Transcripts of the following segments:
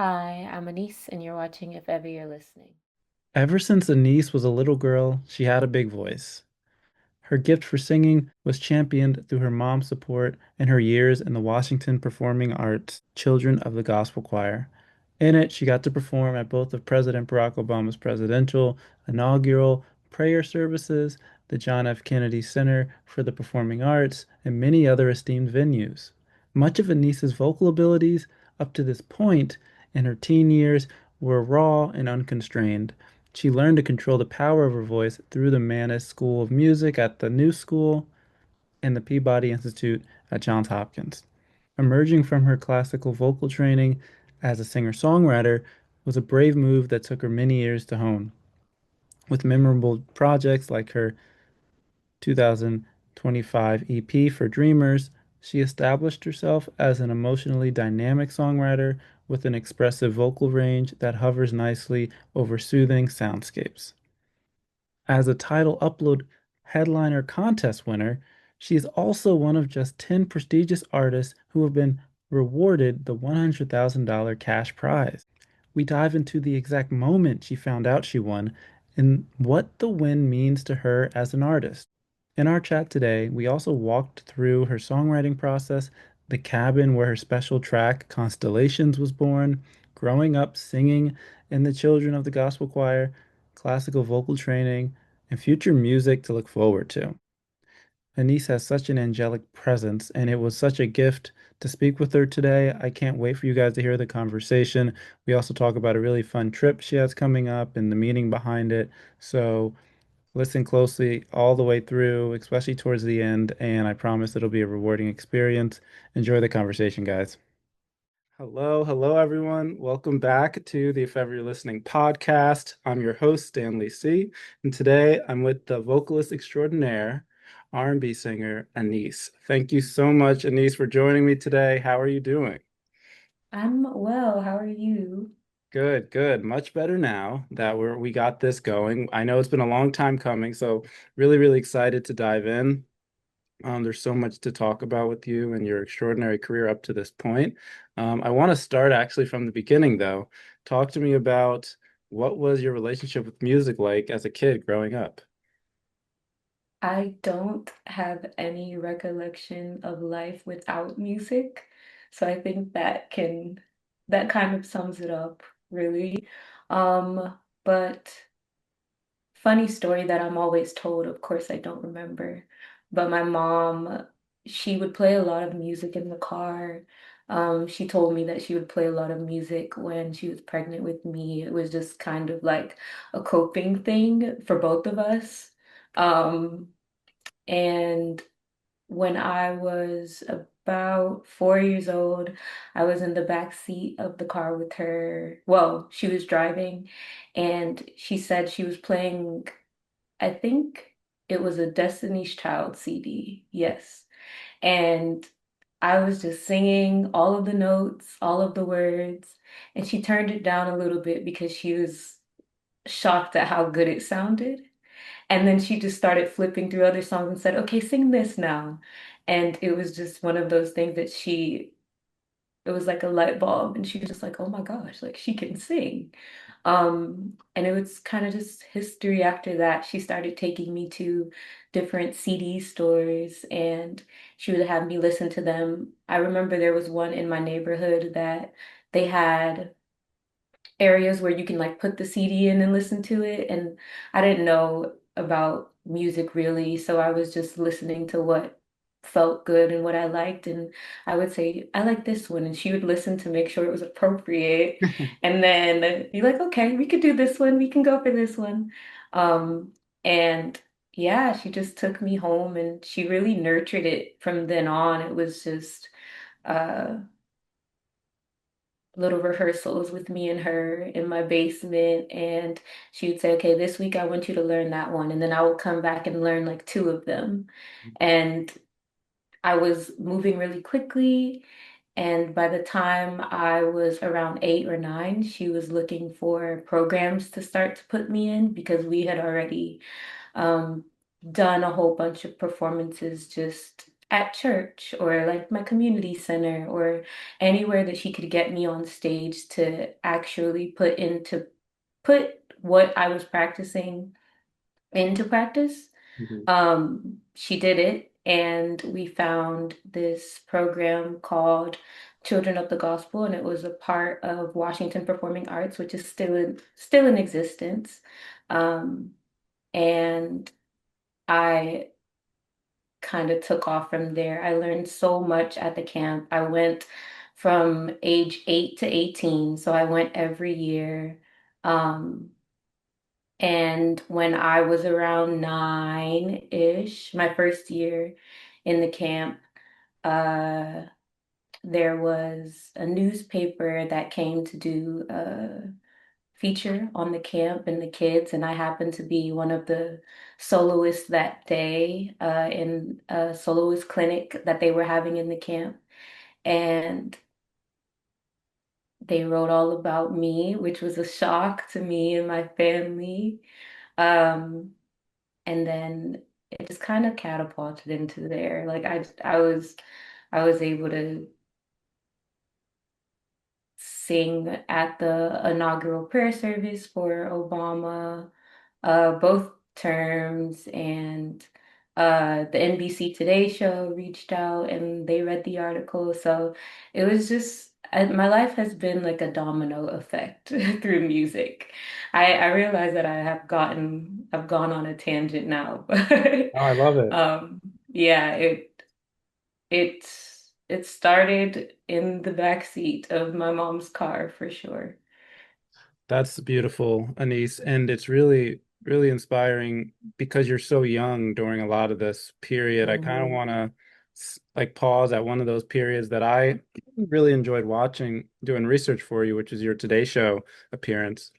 Hi, I'm Annisse, and you're watching If Ever You're Listening. Ever since Annisse was a little girl, she had a big voice. Her gift for singing was championed through her mom's support and her years in the Washington Performing Arts Children of the Gospel Choir. In it, she got to perform at both of President Barack Obama's presidential, inaugural, prayer services, the John F. Kennedy Center for the Performing Arts, and many other esteemed venues. Much of Anissa's vocal abilities up to this point in her teen years were raw and unconstrained. She learned to control the power of her voice through the Mannes School of Music at the New School and the Peabody Institute at Johns Hopkins. Emerging from her classical vocal training as a singer-songwriter was a brave move that took her many years to hone. With memorable projects like her 2025 EP for Dreamers, she established herself as an emotionally dynamic songwriter with an expressive vocal range that hovers nicely over soothing soundscapes. As a title upload headliner contest winner, she is also one of just 10 prestigious artists who have been rewarded the $100,000 cash prize. We dive into the exact moment she found out she won and what the win means to her as an artist. In our chat today, we also walked through her songwriting process, the cabin where her special track Constellations was born, growing up singing in the Children of the Gospel Choir, classical vocal training, and future music to look forward to. Annisse has such an angelic presence, and it was such a gift to speak with her today. I can't wait for you guys to hear the conversation. We also talk about a really fun trip she has coming up and the meaning behind it. So listen closely all the way through, especially towards the end, and I promise it'll be a rewarding experience. Enjoy the conversation, guys. Hello, hello, everyone. Welcome back to the If Ever You're Listening podcast. I'm your host, Stanley C. And today I'm with the vocalist extraordinaire, R&B singer, Annisse. Thank you so much, Annisse, for joining me today. How are you doing? I'm well. How are you? Good, good. Much better now that we got this going. I know it's been a long time coming, so really, really excited to dive in. There's so much to talk about with you and your extraordinary career up to this point. I want to start actually from the beginning, though. Talk to me about what was your relationship with music like as a kid growing up? I don't have any recollection of life without music. So I think that kind of sums it up, really. But funny story that I'm always told, of course I don't remember, but my mom, she would play a lot of music in the car. She told me that she would play a lot of music when she was pregnant with me. It was just kind of like a coping thing for both of us. Um, and when I was about 4 years old, I was in the back seat of the car with her. Well, she was driving, and she said she was playing, I think it was a Destiny's Child CD. Yes. And I was just singing all of the notes, all of the words, and she turned it down a little bit because she was shocked at how good it sounded. And then she just started flipping through other songs and said, "Okay, sing this now." And it was just one of those things that it was like a light bulb, and she was just like, "Oh my gosh, like she can sing." And it was kind of just history after that. She started taking me to different CD stores, and she would have me listen to them. I remember there was one in my neighborhood that they had areas where you can like put the CD in and listen to it. And I didn't know about music really, so I was just listening to what felt good and what I liked. And I would say, "I like this one." And she would listen to make sure it was appropriate. And then be like, "Okay, we could do this one. We can go for this one." Um, and yeah, she just took me home and she really nurtured it from then on. It was just uh little rehearsals with me and her in my basement, and she would say, "Okay, this week I want you to learn that one." And then I would come back and learn like two of them. And I was moving really quickly, and by the time I was around 8 or 9, she was looking for programs to start to put me in because we had already um, done a whole bunch of performances just at church or like my community center or anywhere that she could get me on stage to actually put what I was practicing into practice. Mhm. She did it, and we found this program called Children of the Gospel, and it was a part of Washington Performing Arts, which is still in existence. Um, and I kind of took off from there. I learned so much at the camp. I went from age 8 to 18, so I went every year. Um, and when I was around 9-ish, my first year in the camp, uh, there was a newspaper that came to do a feature on the camp and the kids, and I happened to be one of the soloists that day in a soloist clinic that they were having in the camp. And they wrote all about me, which was a shock to me and my family. Um, and then it just kind of catapulted into there. Like I was able to sing at the inaugural prayer service for Obama, both terms, and the NBC Today show reached out and they read the article. So it was just my life has been like a domino effect through music. I realize that I've gone on a tangent now, but Oh, I love it. yeah, it started in the back seat of my mom's car for sure. That's beautiful, Annisse, and it's really, really inspiring because you're so young during a lot of this period. I kind of Mhm. want to like pause at one of those periods that I really enjoyed watching, doing research for you, which is your Today Show appearance.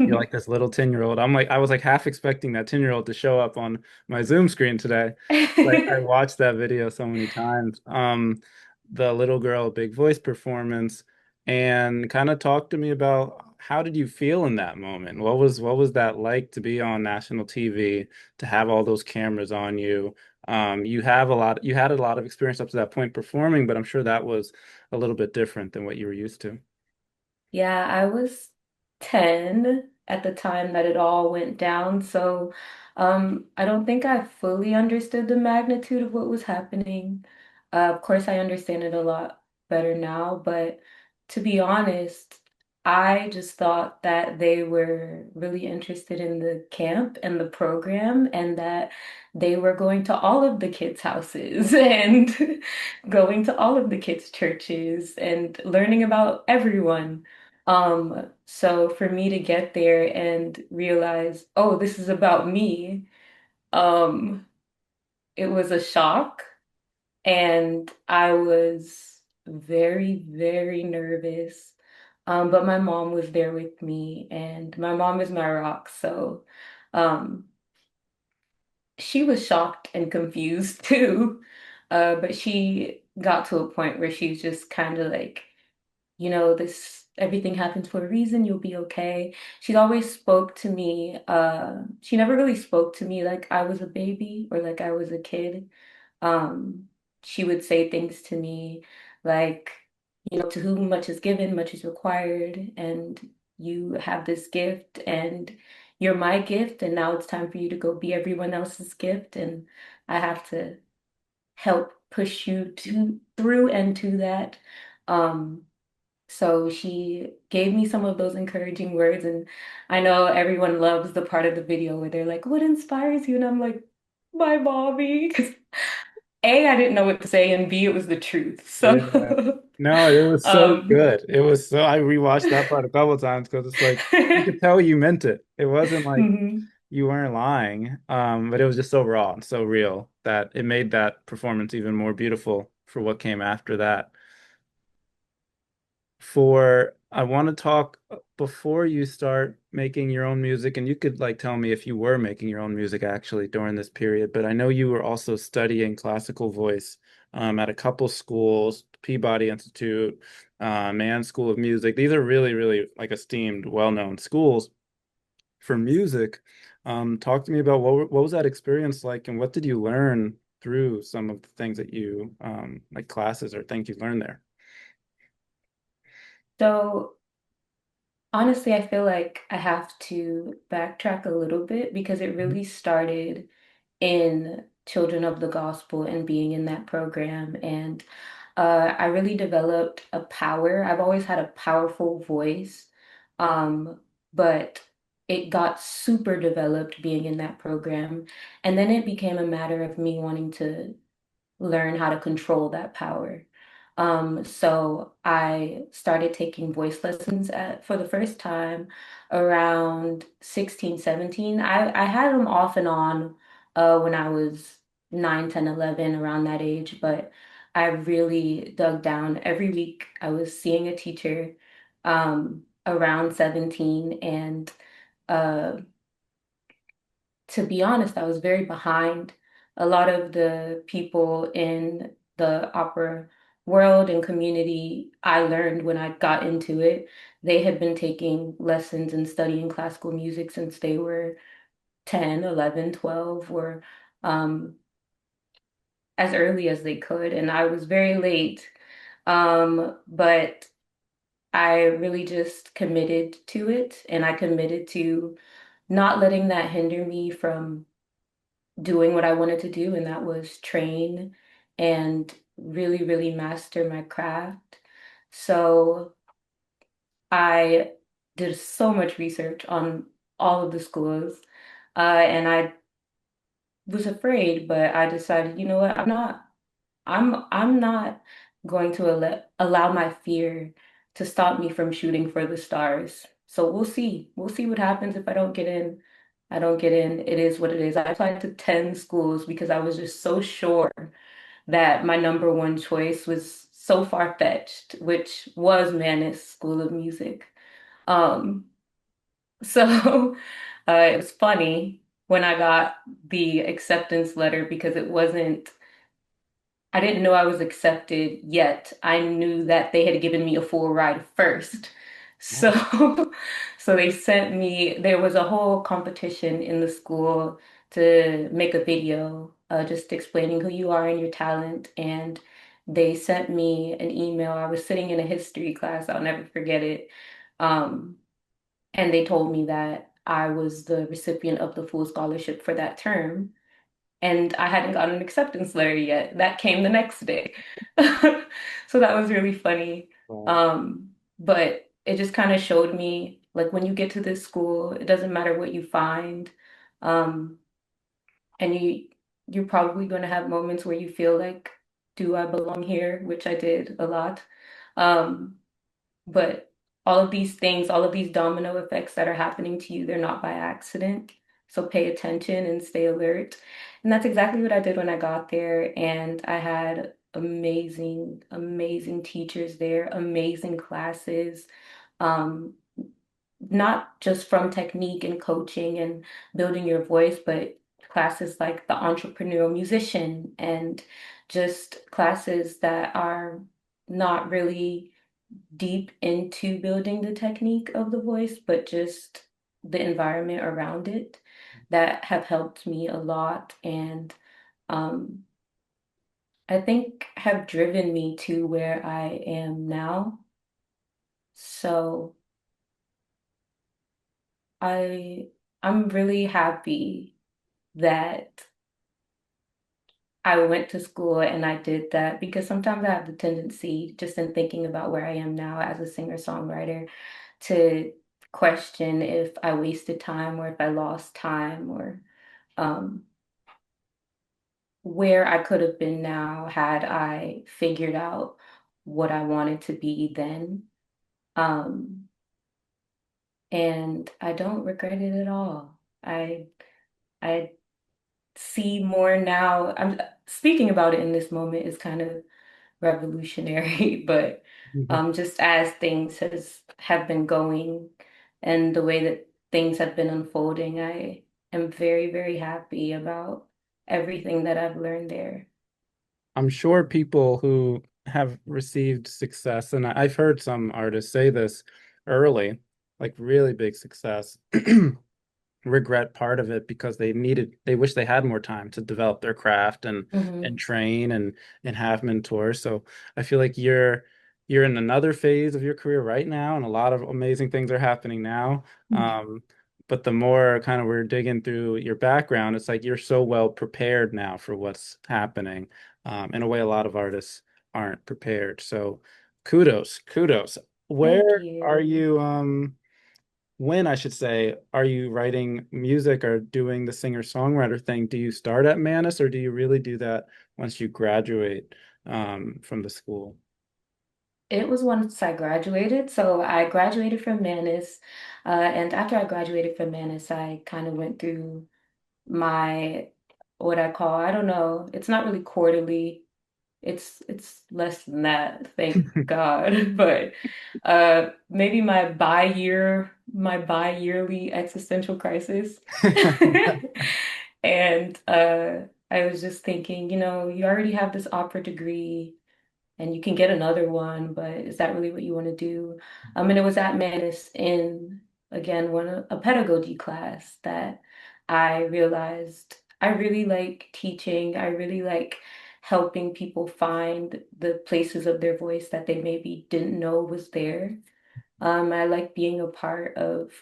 You're like this little 10-year-old. I was like half expecting that 10-year-old to show up on my Zoom screen today. Like I watched that video so many times. The little girl, big voice performance, and kind of talk to me about how did you feel in that moment? What was that like to be on national TV, to have all those cameras on you? You had a lot of experience up to that point performing, but I'm sure that was a little bit different than what you were used to. Yeah, I was 10 at the time that it all went down. So I don't think I fully understood the magnitude of what was happening. Of course, I understand it a lot better now, but to be honest, I just thought that they were really interested in the camp and the program and that they were going to all of the kids' houses and going to all of the kids' churches and learning about everyone. So for me to get there and realize, oh, this is about me, um, it was a shock. And I was very, very nervous. But my mom was there with me, and my mom is my rock. So um, she was shocked and confused too. But she got to a point where she's just kind of like, this everything happens for a reason, you'll be okay. She always spoke to me, she never really spoke to me like I was a baby or like I was a kid. Um, she would say things to me like, to whom much is given, much is required, and you have this gift and you're my gift, and now it's time for you to go be everyone else's gift, and I have to help push you to through and to that. Um, so she gave me some of those encouraging words, and I know everyone loves the part of the video where they're like, "What inspires you?" And I'm like, "My mommy." 'Cause A, I didn't know what to say, and B, it was the truth. Yeah. So, No, it was so um, good. It was so I rewatched that part a couple of times because it's like you could tell you meant it. It wasn't like mhm. you weren't lying. But it was just so raw and so real that it made that performance even more beautiful for what came after that. I want to talk before you start making your own music, and you could like tell me if you were making your own music actually during this period, but I know you were also studying classical voice at a couple schools, Peabody Institute, Mann School of Music. These are really, really like esteemed, well-known schools for music. Talk to me about what was that experience like, and what did you learn through some of the things that you like classes or things you learned there? So honestly, I feel like I have to backtrack a little bit because it Mhm. really started in Children of the Gospel and being in that program. And I really developed a power. I've always had a powerful voice, but it got super developed being in that program. And then it became a matter of me wanting to learn how to control that power. So I started taking voice lessons for the first time around 16, 17. I had them off and on when I was 9, 10, 11, around that age, but I really dug down. Every week I was seeing a teacher around 17 and uh, to be honest, I was very behind. A lot of the people in the opera world and community, I learned when I got into it, they had been taking lessons and studying classical music since they were 10, 11, 12, or um, as early as they could. And I was very late. But I really just committed to it, and I committed to not letting that hinder me from doing what I wanted to do, and that was train and really, really master my craft. So I did so much research on all of the schools, and I was afraid, but I decided, you know what, I'm not going to allow my fear to stop me from shooting for the stars. So we'll see. We'll see what happens if I don't get in. I don't get in. It is what it is. I applied to 10 schools because I was just so sure that my number one choice was so far-fetched, which was Mannes School of Music. Um, so it was funny when I got the acceptance letter because it wasn't I didn't know I was accepted yet. I knew that they had given me a full ride first. So, Oh, so they sent me, there was a whole competition in the school to make a video, just explaining who you are and your talent. And they sent me an email. I was sitting in a history class, I'll never forget it. Um, and they told me that I was the recipient of the full scholarship for that term and I hadn't gotten an acceptance letter yet. That came the next day. So that was really funny. wow. But it just kind of showed me like when you get to this school, it doesn't matter what you find. Um, and you're probably going to have moments where you feel like, do I belong here? Which I did a lot. Um, but all of these things, all of these domino effects that are happening to you, they're not by accident. So pay attention and stay alert. And that's exactly what I did when I got there. And I had amazing, amazing teachers there, amazing classes. Um, Not just from technique and coaching and building your voice, but classes like the entrepreneurial musician and just classes that are not really deep into building the technique of the voice, but just the environment around it that have helped me a lot and um, I think have driven me to where I am now. So I I'm really happy that I went to school and I did that because sometimes I have the tendency, just in thinking about where I am now as a singer-songwriter, to question if I wasted time or if I lost time or um, where I could have been now had I figured out what I wanted to be then. Um, and I don't regret it at all. I see more now. I'm speaking about it in this moment is kind of revolutionary, but Mhm. just as things has have been going and the way that things have been unfolding, I am very, very happy about everything that I've learned there. I'm sure people who have received success, and I've heard some artists say this early, like really big success, regret part of it because they wish they had more time to develop their craft and Hmm. train and have mentors. So I feel like you're in another phase of your career right now, and a lot of amazing things are happening now. Um, but the more kind of we're digging through your background, it's like you're so well prepared now for what's happening, in a way a lot of artists aren't prepared. So kudos. Thank Where are you. you? When I should say, are you writing music or doing the singer-songwriter thing? Do you start at Manus or do you really do that once you graduate from the school? It was once I graduated. So I graduated from Manus. And after I graduated from Manus, I kind of went through my, what I call, I don't know, it's not really quarterly. It's less than that, thank God. But maybe my bi-yearly existential crisis. And I was just thinking, you already have this opera degree and you can get another one, but is that really what you want to do? And it was at Manus in, again, a pedagogy class that I realized I really like teaching. I really like helping people find the places of their voice that they maybe didn't know was there. I like being a part of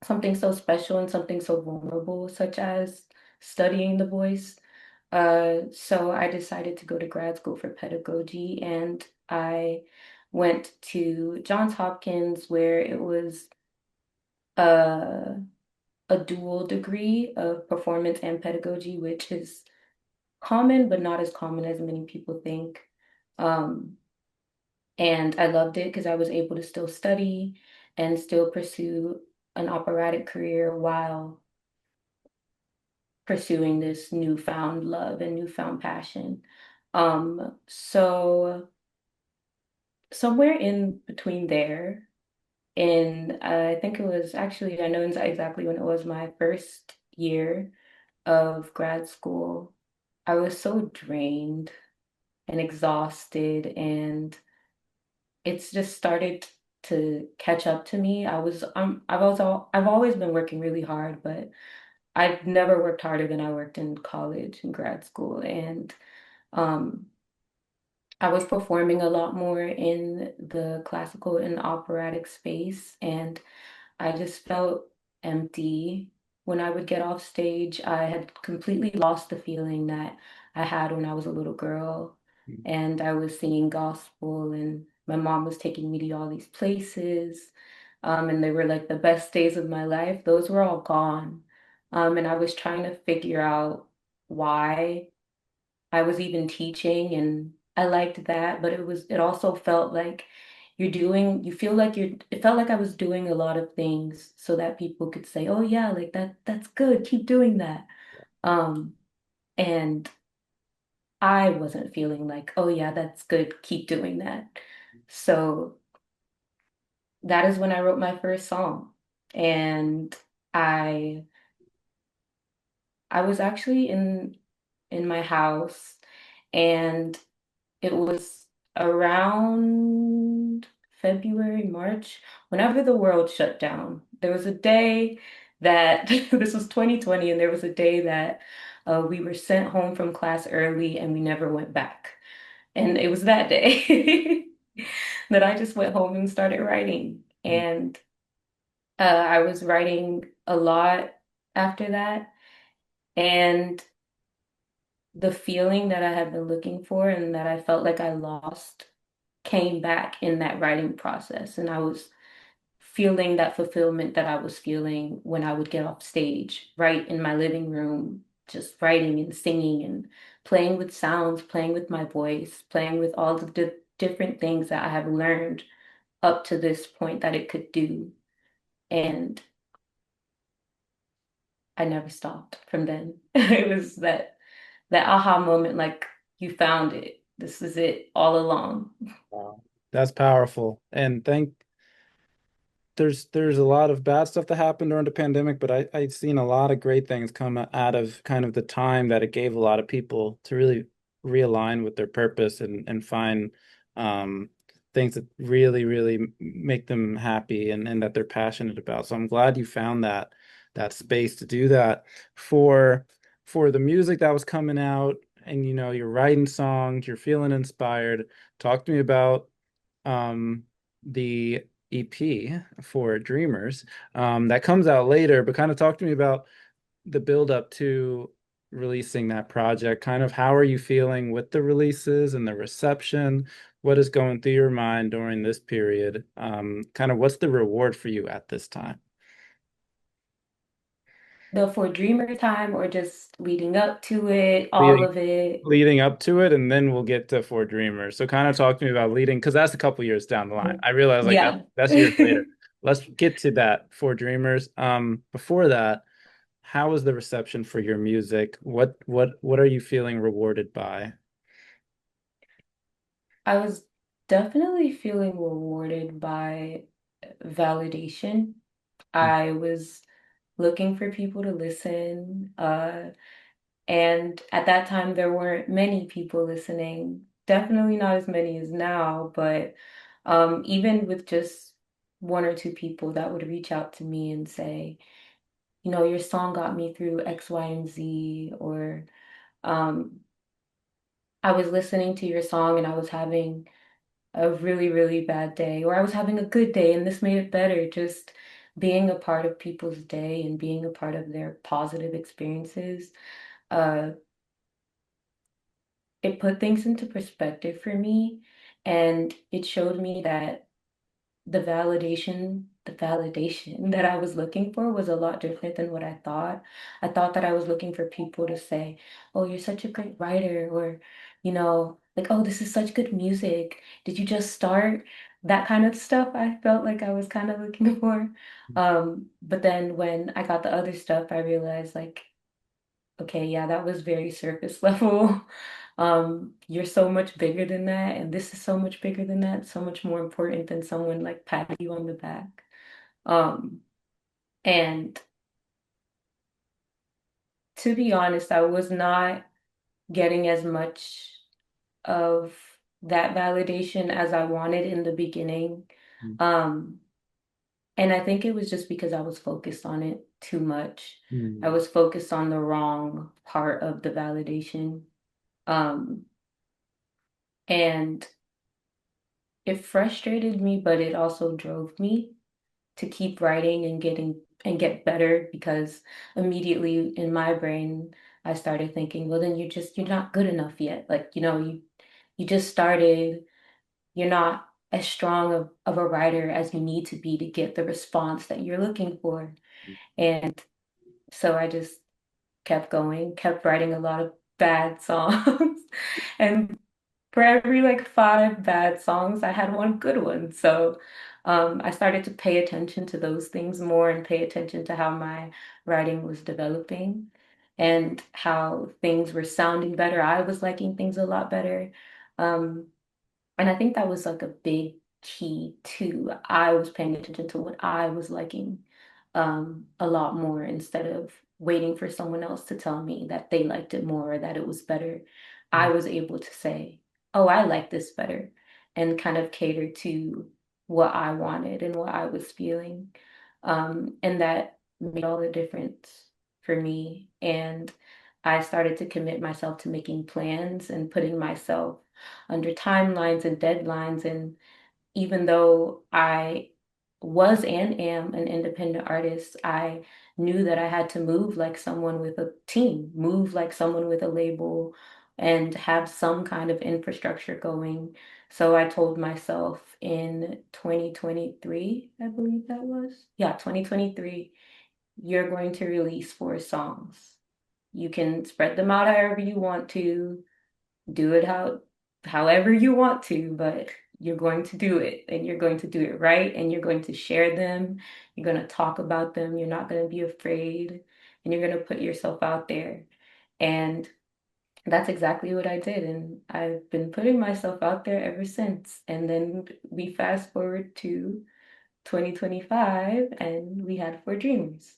something so special and something so vulnerable, such as studying the voice. So I decided to go to grad school for pedagogy, and I went to Johns Hopkins, where it was uh, a dual degree of performance and pedagogy, which is common, but not as common as many people think. Um, and I loved it because I was able to still study and still pursue an operatic career while pursuing this newfound love and newfound passion. So somewhere in between there, in I think it was actually, I know exactly when it was my first year of grad school, I was so drained and exhausted, and it's just started to catch up to me. I've always been working really hard, but I've never worked harder than I worked in college and grad school. And um, I was performing a lot more in the classical and operatic space, and I just felt empty when I would get off stage. I had completely lost the feeling that I had when I was a little girl, and I was singing gospel, and my mom was taking me to all these places, and they were like the best days of my life. Those were all gone, and I was trying to figure out why I was even teaching, and I liked that, but it also felt like you feel like it felt like I was doing a lot of things so that people could say, "Oh yeah, like that's good. Keep doing that." Um, and I wasn't feeling like, "Oh yeah, that's good. Keep doing that." So that is when I wrote my first song. And I I was actually in my house, and it was around February, March, whenever the world shut down. There was a day that this was 2020, and there was a day that we were sent home from class early and we never went back. And it was that day that I just went home and started writing. And I was writing a lot after that. And the feeling that I had been looking for and that I felt like I lost came back in that writing process. And I was feeling that fulfillment that I was feeling when I would get off stage, right in my living room, just writing and singing and playing with sounds, playing with my voice, playing with all the different things that I have learned up to this point that it could do. And I never stopped from then. It was that aha moment, like you found it. This is it all along. Wow. That's powerful. And there's a lot of bad stuff that happened during the pandemic, but I've seen a lot of great things come out of kind of the time that it gave a lot of people to really realign with their purpose and find um, things that really make them happy and that they're passionate about. So I'm glad you found that that space to do that for the music that was coming out, and you're writing songs, you're feeling inspired. Talk to me about um the EP for Dreamers that comes out later, but kind of talk to me about the build up to releasing that project. Kind of how are you feeling with the releases and the reception? What is going through your mind during this period? Kind of what's the reward for you at this time? The For Dreamer time or just leading up to it, all leading of it? leading up to it, and then we'll get to For Dreamers. So kind of talk to me about leading, because that's a couple years down the line. I realize like Yeah. that's years later. Let's get to that For Dreamers. Before that, how was the reception for your music? What are you feeling rewarded by? I was definitely feeling rewarded by validation. I was looking for people to listen. And at that time, there weren't many people listening. Definitely not as many as now, but even with just one or two people that would reach out to me and say, your song got me through X, Y, and Z, or um, I was listening to your song and I was having a really, really bad day, or I was having a good day and this made it better. Just being a part of people's day and being a part of their positive experiences, uh, it put things into perspective for me. And it showed me that the validation that I was looking for was a lot different than what I thought. I thought that I was looking for people to say, "Oh, you're such a great writer," or, like, "Oh, this is such good music. Did you just start?" That kind of stuff I felt like I was kind of looking for. But then when I got the other stuff, I realized like, okay, yeah, that was very surface level. You're so much bigger than that, and this is so much bigger than that, so much more important than someone like patting you on the back. Um, and to be honest, I was not getting as much of that validation as I wanted in the beginning. Um, and I think it was just because I was focused on it too much. I Mm. was focused on the wrong part of the validation. Um, and it frustrated me, but it also drove me to keep writing and get better because immediately in my brain I started thinking, well then you're not good enough yet. Like, you just started, you're not as strong of a writer as you need to be to get the response that you're looking for. And so I just kept going, kept writing a lot of bad songs. And for every like five bad songs, I had one good one. So I started to pay attention to those things more and pay attention to how my writing was developing and how things were sounding better. I was liking things a lot better. Um, and I think that was like a big key too. I was paying attention to what I was liking a lot more instead of waiting for someone else to tell me that they liked it more or that it was better. I was able to say, oh, I like this better, and kind of cater to what I wanted and what I was feeling. And that made all the difference for me. And I started to commit myself to making plans and putting myself under timelines and deadlines. And even though I was and am an independent artist, I knew that I had to move like someone with a team, move like someone with a label, and have some kind of infrastructure going. So I told myself in 2023, I believe that was, yeah, 2023, you're going to release 4 songs. You can spread them out however you want to, do it however you want to, but you're going to do it and you're going to do it right and you're going to share them. You're going to talk about them. You're not going to be afraid and you're going to put yourself out there. And that's exactly what I did. And I've been putting myself out there ever since. And then we fast forward to 2025 and we had Four Dreamers.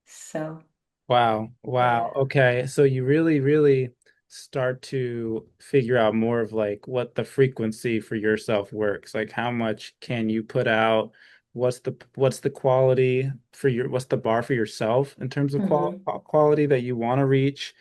So, Wow. yeah. Wow. Okay. So you really, really start to figure out more of like what the frequency for yourself works. Like how much can you put out? what's the quality for what's the bar for yourself in terms of Hmm. quality that you want to reach?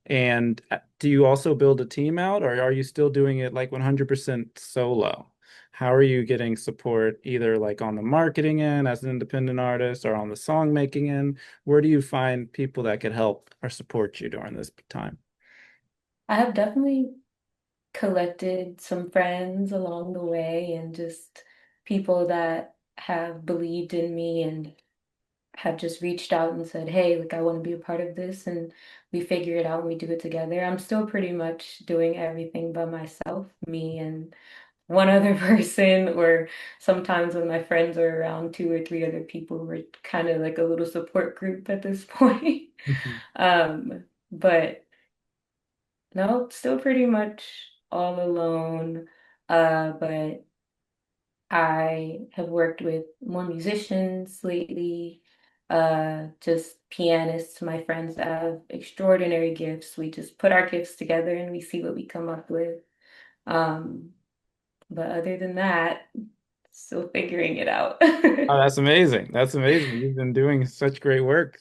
And do you also build a team out, or are you still doing it like 100% solo? How are you getting support either like on the marketing end as an independent artist or on the song making end? Where do you find people that could help or support you during this time? I have definitely collected some friends along the way and just people that have believed in me and have just reached out and said, hey, like I want to be a part of this and we figure it out and we do it together. I'm still pretty much doing everything by myself, me and one other person, or sometimes when my friends are around, two or three other people, we're kind of like a little support group at this point. But no, still pretty much all alone. But I have worked with more musicians lately, just pianists, my friends that have extraordinary gifts. We just put our gifts together and we see what we come up with. Um, but other than that, still figuring it out. Oh, that's amazing. That's amazing. You've been doing such great work,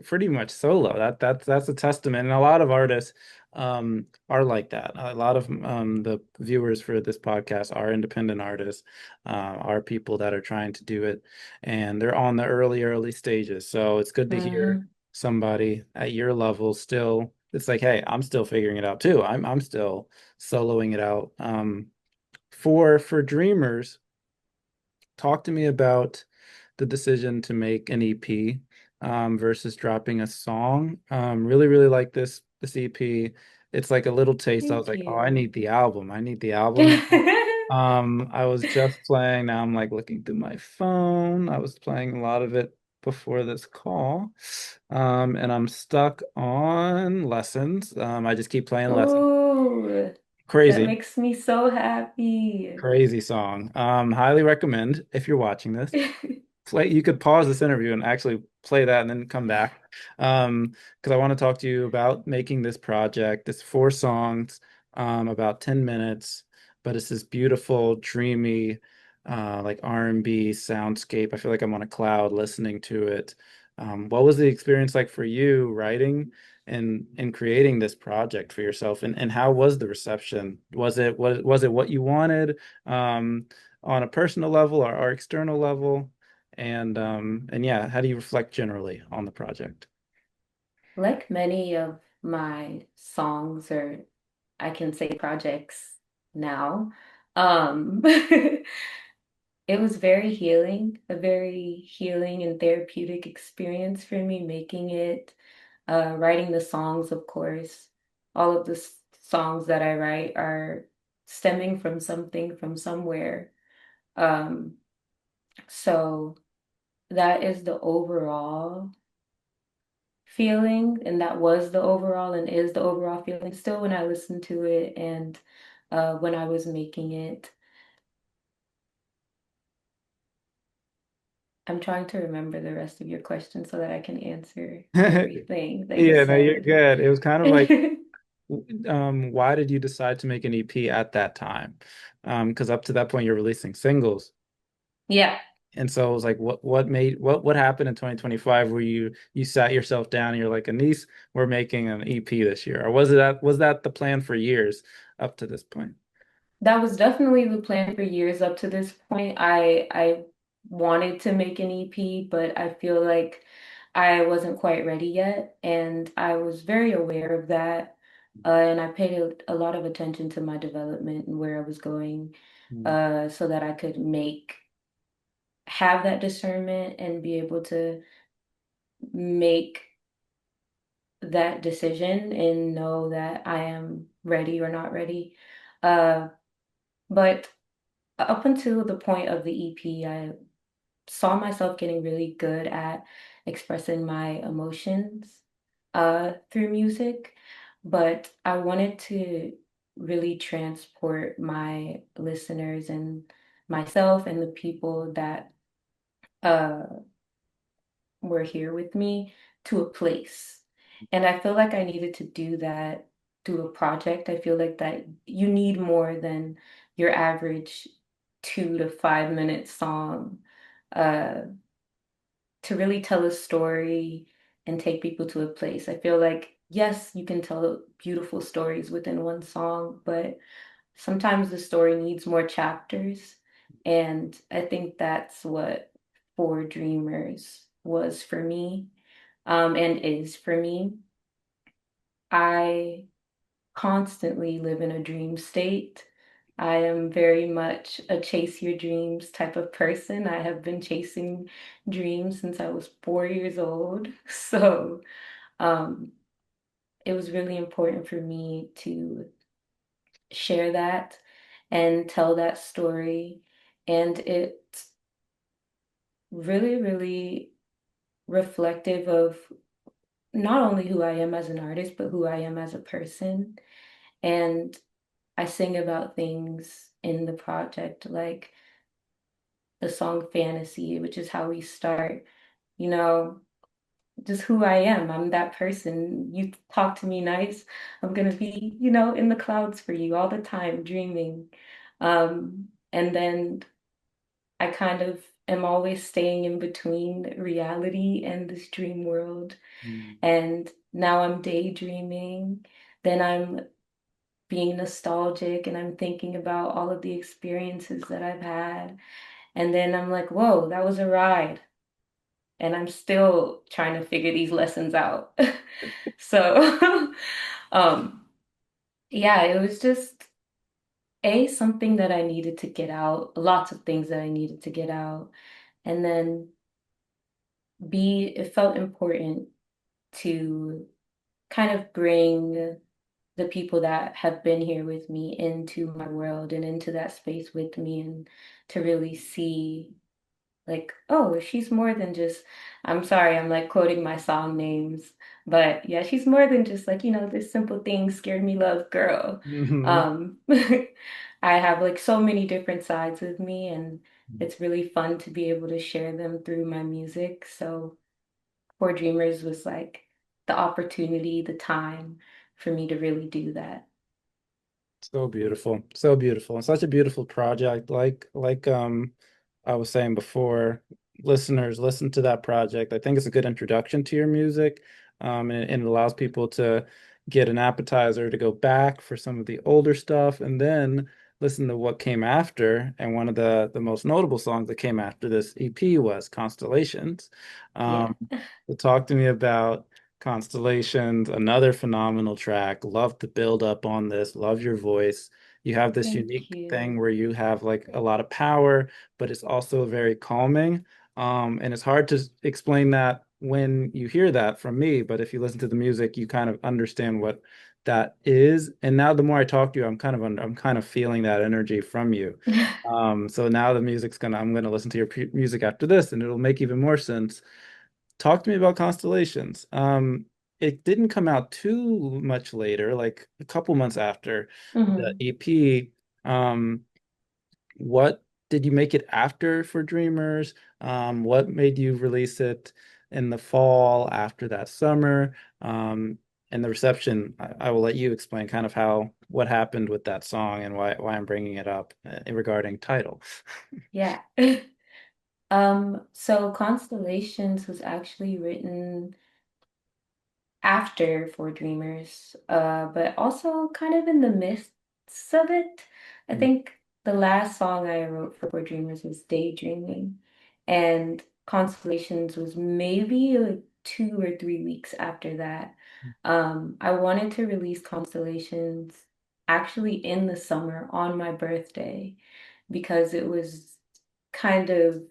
pretty much solo. That's a testament. And a lot of artists are like that. A lot of the viewers for this podcast are independent artists, are people that are trying to do it, and they're on the early stages. So it's good to hear Hmm. somebody at your level still. It's like, hey, I'm still figuring it out too. I'm still soloing it out. For dreamers, talk to me about the decision to make an EP versus dropping a song. Really like this EP. It's like a little taste. I was Thank like, oh, I you. need the album. I need the album now. I was just playing. Now I'm like looking through my phone. I was playing a lot of it before this call. And I'm stuck on lessons. I just keep playing lessons. Oh, that Crazy. makes me so happy. Crazy song. Highly recommend if you're watching this. Play, you could pause this interview and actually play that and then come back. Because I want to talk to you about making this project. It's four songs, about 10 minutes, but it's this beautiful, dreamy, like R&B soundscape. I feel like I'm on a cloud listening to it. What was the experience like for you writing and creating this project for yourself? And how was the reception? Was it what you wanted, on a personal level or external level? And yeah, how do you reflect generally on the project? Like many of my songs, or I can say projects now, it was very healing, a very healing and therapeutic experience for me making it, writing the songs, of course. All of the songs that I write are stemming from something from somewhere. Um, so that is the overall feeling, and that was the overall and is the overall feeling still when I listen to it and when I was making it. I'm trying to remember the rest of your question so that I can answer everything that you Yeah, no, you're said. good. It was kind of like, why did you decide to make an EP at that time? Because up to that point you're releasing singles. Yeah, And so it was like what happened in 2025 where you sat yourself down and you're like, Annisse, we're making an EP this year? Or was that the plan for years up to this point? that was definitely the plan for years up to this point. I wanted to make an EP, but I feel like I wasn't quite ready yet, and I was very aware of that. And I paid a lot of attention to my development and where I was going, Mm. so that I could have that discernment and be able to make that decision and know that I am ready or not ready. Uh, but up until the point of the EP, I saw myself getting really good at expressing my emotions through music, but I wanted to really transport my listeners and myself and the people that uh, were here with me to a place. And I feel like I needed to do that through a project. I feel like that you need more than your average 2 to 5 minute song uh, to really tell a story and take people to a place. I feel like, yes, you can tell beautiful stories within one song, but sometimes the story needs more chapters. And I think that's what For Dreamers was for me, and is for me. I constantly live in a dream state. I am very much a chase your dreams type of person. I have been chasing dreams since I was 4 years old. So, um, it was really important for me to share that and tell that story. And it's really, really reflective of not only who I am as an artist, but who I am as a person. And I sing about things in the project, like the song Fantasy, which is how we start, you know, just who I am. I'm that person. You talk to me nice, I'm gonna be, in the clouds for you all the time, dreaming. And then I kind of am always staying in between reality and this dream world. Mm. And now I'm daydreaming. Then I'm being nostalgic and I'm thinking about all of the experiences that I've had. And then I'm like, whoa, that was a ride. And I'm still trying to figure these lessons out. So, um, yeah, it was just something that I needed to get out, lots of things that I needed to get out. And then B, it felt important to kind of bring the people that have been here with me into my world and into that space with me and to really see like, oh, she's more than just, I'm sorry, I'm like quoting my song names, but yeah, she's more than just like, this simple thing scared me love girl. Mhm. Um, I have like so many different sides of me and it's really fun to be able to share them through my music. So For Dreamers was like the opportunity, the time for me to really do that. So beautiful. So beautiful. And such a beautiful project. I was saying before, listeners, listen to that project. I think it's a good introduction to your music. And it allows people to get an appetizer to go back for some of the older stuff and then listen to what came after. And one of the most notable songs that came after this EP was Constellations. Yeah. Um, so talk to me about Constellations, another phenomenal track. Love the build up on this. Love your voice. You have this Thank unique you. thing where you have like a lot of power, but it's also very calming. And it's hard to explain that when you hear that from me, but if you listen to the music, you kind of understand what that is. And now the more I talk to you, I'm kind of feeling that energy from you. So now I'm gonna listen to your music after this, and it'll make even more sense. Talk to me about Constellations. It didn't come out too much later, like a couple months after the Mhm. EP. What did you make it after for Dreamers? What made you release it in the fall after that summer? And the reception, I will let you explain kind of what happened with that song and why I'm bringing it up regarding title. Yeah. So Constellations was actually written after For Dreamers, but also kind of in the midst of it. I think the last song I wrote for Dreamers was Daydreaming, and Constellations was maybe like 2 or 3 weeks after that. I wanted to release Constellations actually in the summer on my birthday because it was kind of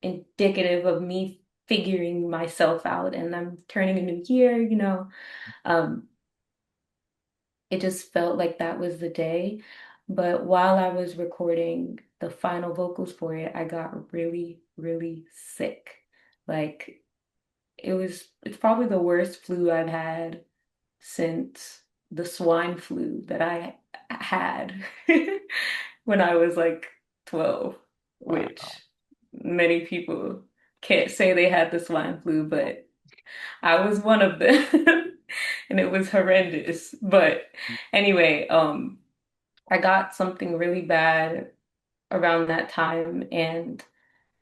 indicative of me figuring myself out and I'm turning a new year. Um, it just felt like that was the day. But while I was recording the final vocals for it, I got really, really sick. Like it's probably the worst flu I've had since the swine flu that I had when I was like 12, which Wow. many people can't say they had the swine flu, but I was one of them and it was horrendous. But anyway, I got something really bad around that time, and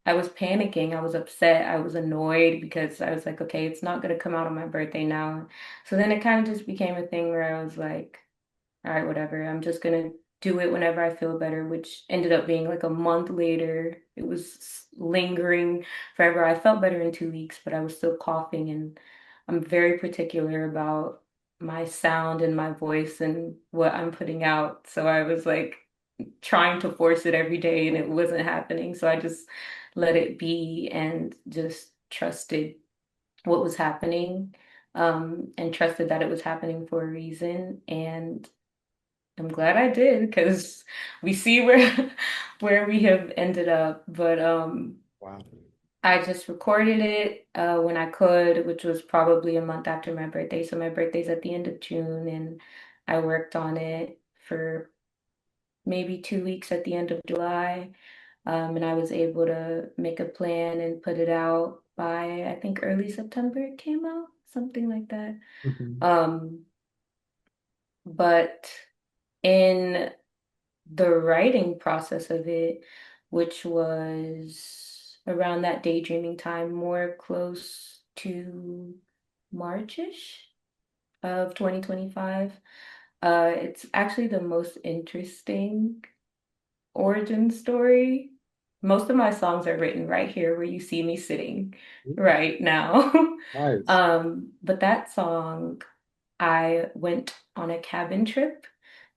I was panicking. I was upset. I was annoyed because I was like, okay, it's not going to come out on my birthday now. So then it kind of just became a thing where I was like, all right, whatever. I'm just gonna do it whenever I feel better, which ended up being like a month later. It was lingering forever. I felt better in 2 weeks, but I was still coughing, and I'm very particular about my sound and my voice and what I'm putting out. So I was like trying to force it every day, and it wasn't happening. So I just let it be and just trusted what was happening, and trusted that it was happening for a reason. And I'm glad I did because we see where where we have ended up. But Wow. I just recorded it when I could, which was probably a month after my birthday. So my birthday's at the end of June, and I worked on it for maybe 2 weeks at the end of July. And I was able to make a plan and put it out by, I think, early September it came out, something like that. Mhm. Um, but in the writing process of it, which was around that daydreaming time, more close to Marchish of 2025. It's actually the most interesting origin story. Most of my songs are written right here where you see me sitting right now. Nice. But that song, I went on a cabin trip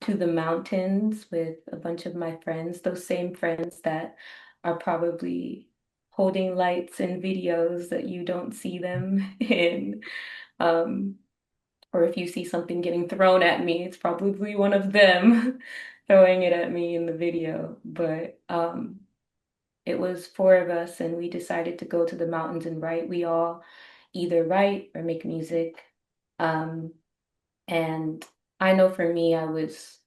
to the mountains with a bunch of my friends, those same friends that are probably holding lights in videos that you don't see them in. Um, or if you see something getting thrown at me, it's probably one of them throwing it at me in the video. But it was four of us, and we decided to go to the mountains and write. We all either write or make music. Um, and I know for me, I was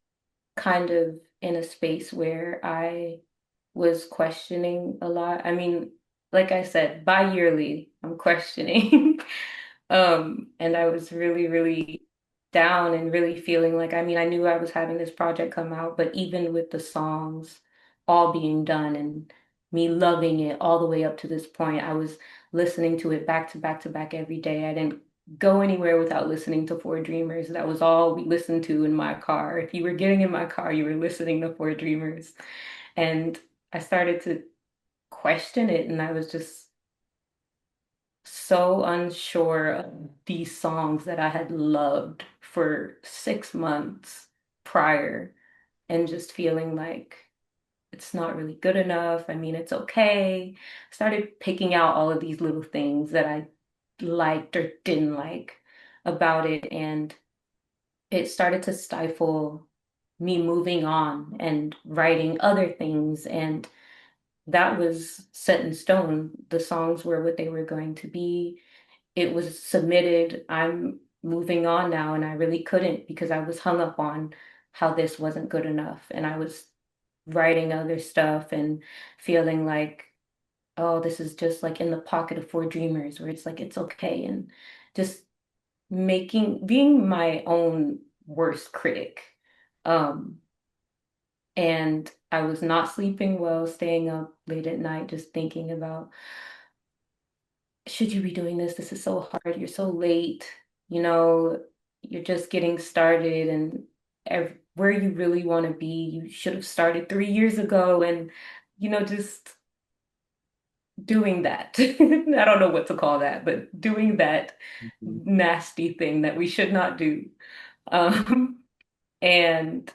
kind of in a space where I was questioning a lot. I mean, like I said, bi-yearly, I'm questioning. And I was really, really down and really feeling like, I mean, I knew I was having this project come out, but even with the songs all being done and me loving it all the way up to this point, I was listening to it back to back to back every day. I didn't go anywhere without listening to Four Dreamers. That was all we listened to in my car. If you were getting in my car, you were listening to Four Dreamers. And I started to question it, and I was just so unsure of these songs that I had loved for 6 months prior, and just feeling like it's not really good enough. I mean, it's okay. Started picking out all of these little things that I liked or didn't like about it, and it started to stifle me moving on and writing other things. And that was set in stone. The songs were what they were going to be. It was submitted. I'm moving on now, and I really couldn't because I was hung up on how this wasn't good enough. And I was writing other stuff and feeling like, oh, this is just like in the pocket of Four Dreamers, where it's like it's okay, and just being my own worst critic. Um, and I was not sleeping well, staying up late at night, just thinking about, should you be doing this? This is so hard. You're so late. You know, you're just getting started, and where you really want to be, you should have started 3 years ago. And, just doing that. I don't know what to call that, but doing that Mhm. nasty thing that we should not do. Um, and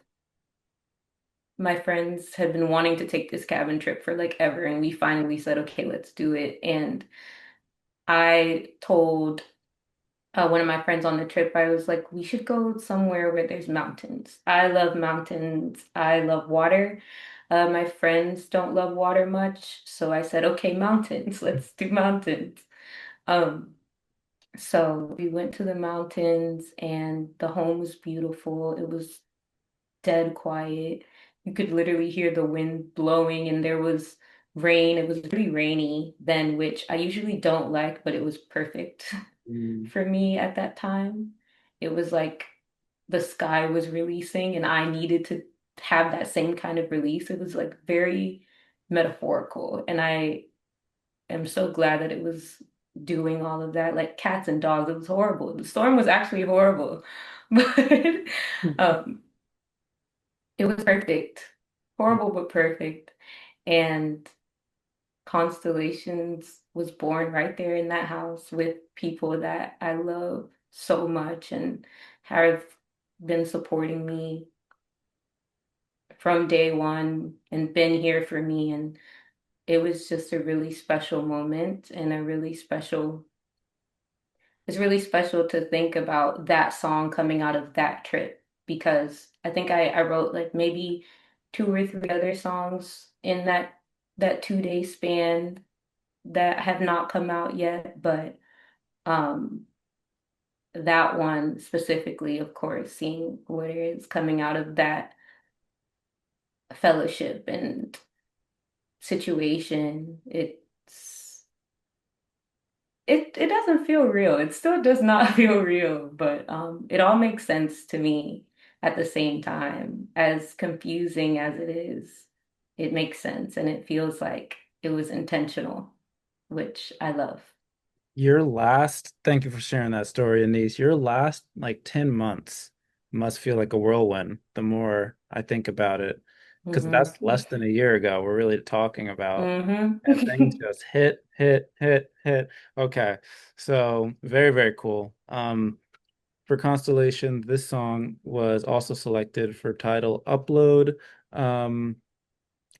my friends had been wanting to take this cabin trip for like ever, and we finally said, okay, let's do it. And I told one of my friends on the trip, I was like, we should go somewhere where there's mountains. I love mountains. I love water. My friends don't love water much, so I said, okay, mountains. Let's do mountains. Um, so we went to the mountains, and the home was beautiful. It was dead quiet. You could literally hear the wind blowing, and there was rain. It was really rainy then, which I usually don't like, but it was perfect Mm. for me at that time. It was like the sky was releasing, and I needed to have that same kind of release. It was like very metaphorical. And I am so glad that it was doing all of that. Like cats and dogs, it was horrible. The storm was actually horrible, but um, it was perfect. Horrible, but perfect. And Constellations was born right there in that house with people that I love so much and have been supporting me from day one and been here for me. And it was just a really special moment and a really special, it's really special to think about that song coming out of that trip because I think I wrote like maybe two or three other songs in that 2 day span that have not come out yet, but um that one specifically, of course, seeing what is coming out of that fellowship and situation, it doesn't feel real. It still does not feel real, but it all makes sense to me at the same time. As confusing as it is, it makes sense and it feels like it was intentional, which I love. Thank you for sharing that story, Anise. Your last like 10 months must feel like a whirlwind the more I think about it. Because Hmm. that's less than a year ago we're really talking about. Hmm. And things just hit, hit, hit, hit. Okay. So very, very cool. For Constellation, this song was also selected for title Upload. Um,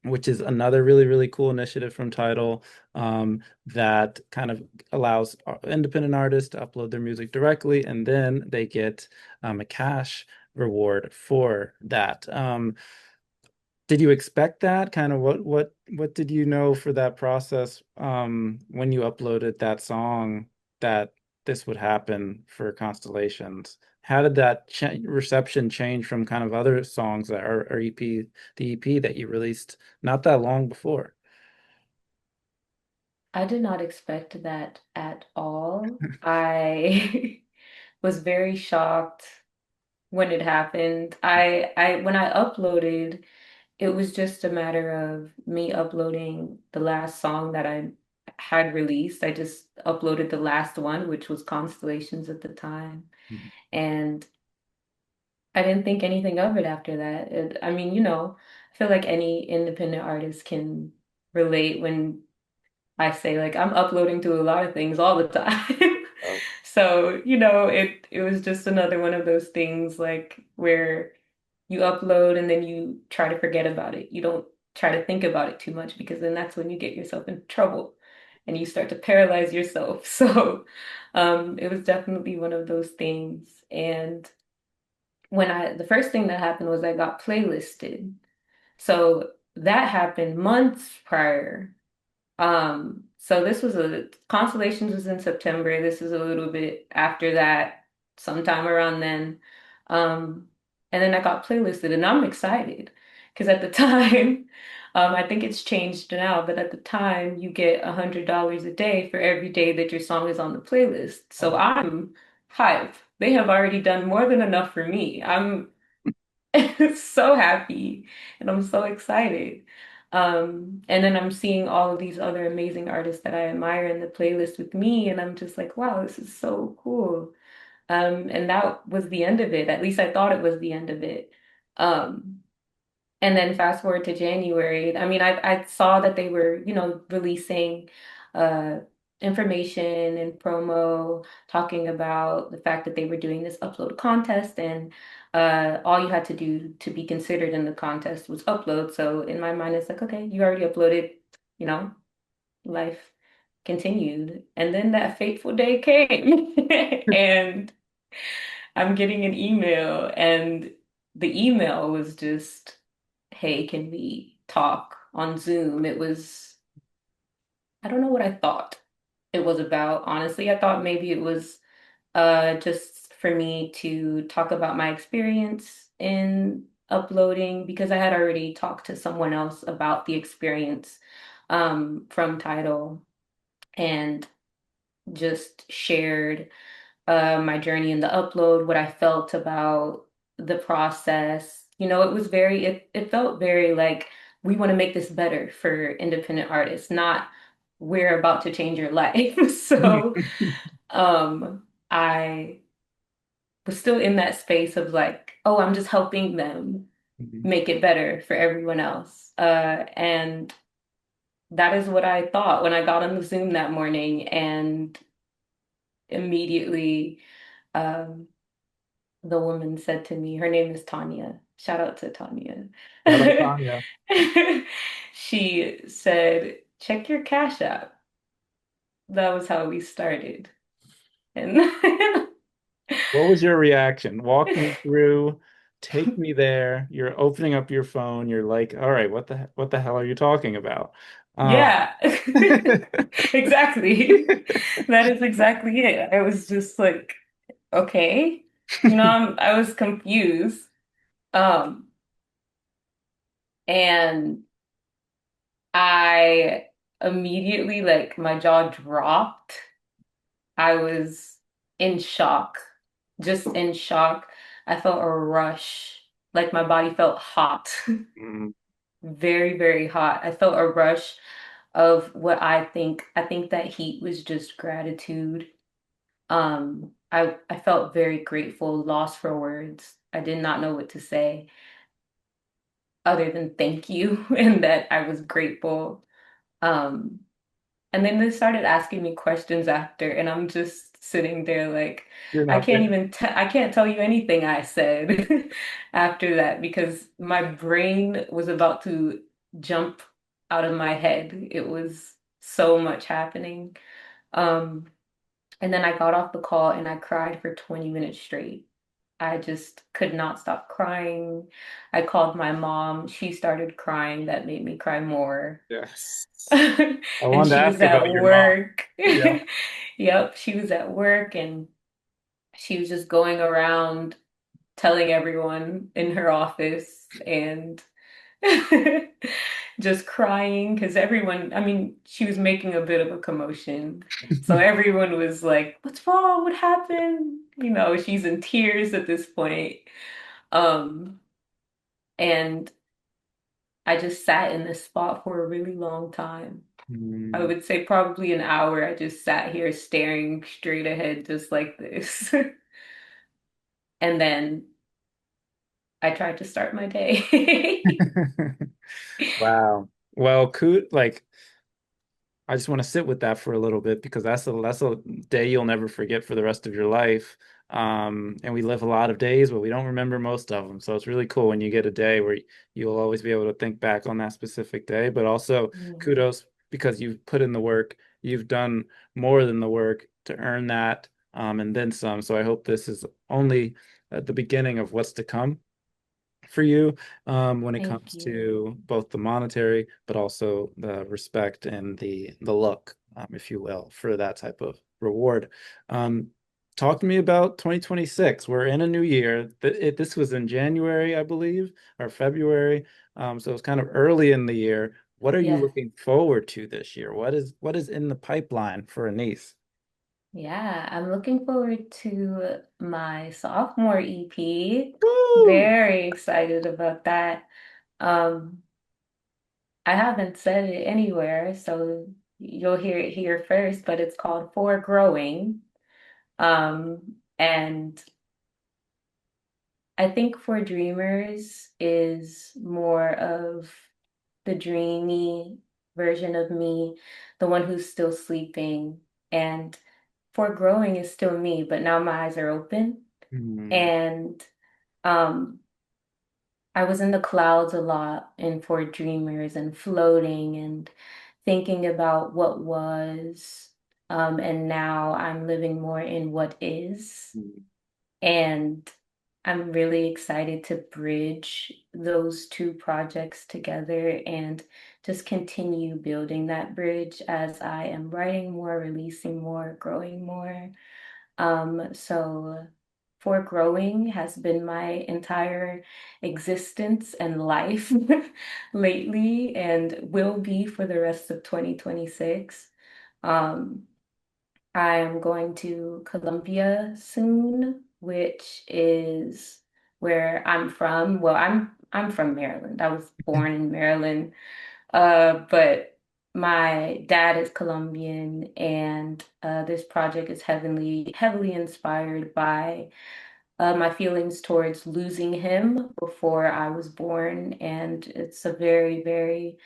which is another really, really cool initiative from Tidal that kind of allows independent artists to upload their music directly, and then they get a cash reward for that. Did you expect that? Kind of what did you know for that process when you uploaded that song that this would happen for Constellations? How did that ch reception change from kind of other songs that are EP, the EP that you released not that long before? I did not expect that at all. I was very shocked when it happened. When I uploaded, it was just a matter of me uploading the last song that I had released. I just uploaded the last one, which was Constellations at the time. Mhm. And I didn't think anything of it after that. I mean, you know, I feel like any independent artist can relate when I say like I'm uploading to a lot of things all the time. Oh. So, you know, it was just another one of those things like where you upload and then you try to forget about it. You don't try to think about it too much because then that's when you get yourself in trouble and you start to paralyze yourself. So, it was definitely one of those things. And the first thing that happened was I got playlisted. So that happened months prior. So this was Constellations was in September. This is a little bit after that, sometime around then. Um, and then I got playlisted and I'm excited because at the time, I think it's changed now, but at the time you get $100 a day for every day that your song is on the playlist. Oh, So wow. I'm hyped. They have already done more than enough for me. I'm so happy and I'm so excited. And then I'm seeing all of these other amazing artists that I admire in the playlist with me, and I'm just like, wow, this is so cool. And that was the end of it. At least I thought it was the end of it. Um, and then fast forward to January. I mean, I saw that they were, you know, releasing uh information and promo talking about the fact that they were doing this upload contest and all you had to do to be considered in the contest was upload. So in my mind, it's like, okay, you already uploaded, you know, life continued. And then that fateful day came and I'm getting an email and the email was just hey, can we talk on Zoom? I don't know what I thought it was about. Honestly, I thought maybe it was just for me to talk about my experience in uploading because I had already talked to someone else about the experience from Tidal and just shared my journey in the upload, what I felt about the process. it was it felt very like we want to make this better for independent artists, not we're about to change your life. So, I was still in that space of like, oh, I'm just helping them Mhm. make it better for everyone else. And that is what I thought when I got on the Zoom that morning, and immediately, um, the woman said to me, her name is Tanya. Shout out to Tanya. Shout out Tanya. She said, check your Cash App. That was how we started. And What was your reaction? Walk me through, take me there. You're opening up your phone. You're like, all right, what the hell are you talking about? yeah, exactly. That is exactly it. I was just like, okay. I was confused. Um, and I immediately, like, my jaw dropped. I was in shock, just in shock. I felt a rush, like my body felt hot, Mm, very, very hot. I felt a rush of what I think that heat was just gratitude. I felt very grateful, lost for words. I did not know what to say other than thank you and that I was grateful. Um, And then they started asking me questions after, and I'm just sitting there like, you're not there. I can't tell you anything I said after that because my brain was about to jump out of my head. It was so much happening. Um, and then I got off the call and I cried for 20 minutes straight. I just could not stop crying. I called my mom. She started crying. That made me cry more. Yes. I And wanted to she was ask at about your mom. work. Yeah. Yep, she was at work and she was just going around telling everyone in her office and just crying because I mean, she was making a bit of a commotion. So everyone was like, "What's wrong? What happened?" She's in tears at this point. Um, and I just sat in this spot for a really long time. I Mm. would say probably an hour. I just sat here staring straight ahead, just like this. And then I tried to start my day. Wow. Well, like I just want to sit with that for a little bit because that's a day you'll never forget for the rest of your life. And we live a lot of days, but we don't remember most of them. So it's really cool when you get a day where you'll always be able to think back on that specific day. But also Mm, kudos because you've put in the work. You've done more than the work to earn that, and then some. So I hope this is only at the beginning of what's to come for you when it thank comes you. to both the monetary, but also the respect and the look, if you will, for that type of reward. Um, Talk to me about 2026. We're in a new year. This was in January, I believe, or February. So it's kind of early in the year. What are you Yeah. looking forward to this year? What is in the pipeline for Annisse? Yeah, I'm looking forward to my sophomore EP. Woo! Very excited about that. Um, I haven't said it anywhere, so you'll hear it here first, but it's called For Growing. And I think For Dreamers is more of the dreamy version of me, the one who's still sleeping. And For Growing is still me, but now my eyes are open. Hmm. And um, I was in the clouds a lot in For Dreamers and floating and thinking about what was. And now I'm living more in what is. And I'm really excited to bridge those two projects together and just continue building that bridge as I am writing more, releasing more, growing more. So For Growing has been my entire existence and life lately and will be for the rest of 2026. Um, I am going to Colombia soon, which is where I'm from. Well, I'm from Maryland. I was born in Maryland. But my dad is Colombian, and this project is heavily inspired by my feelings towards losing him before I was born. And it's a very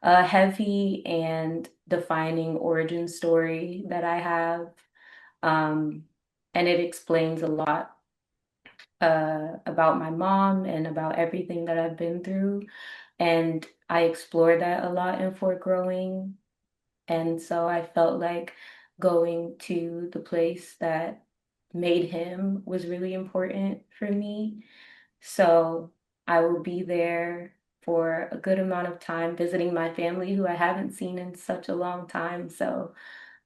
heavy and defining origin story that I have. Um, and it explains a lot about my mom and about everything that I've been through. And I explore that a lot in Fort Growing. And so I felt like going to the place that made him was really important for me. So I will be there for a good amount of time visiting my family who I haven't seen in such a long time. So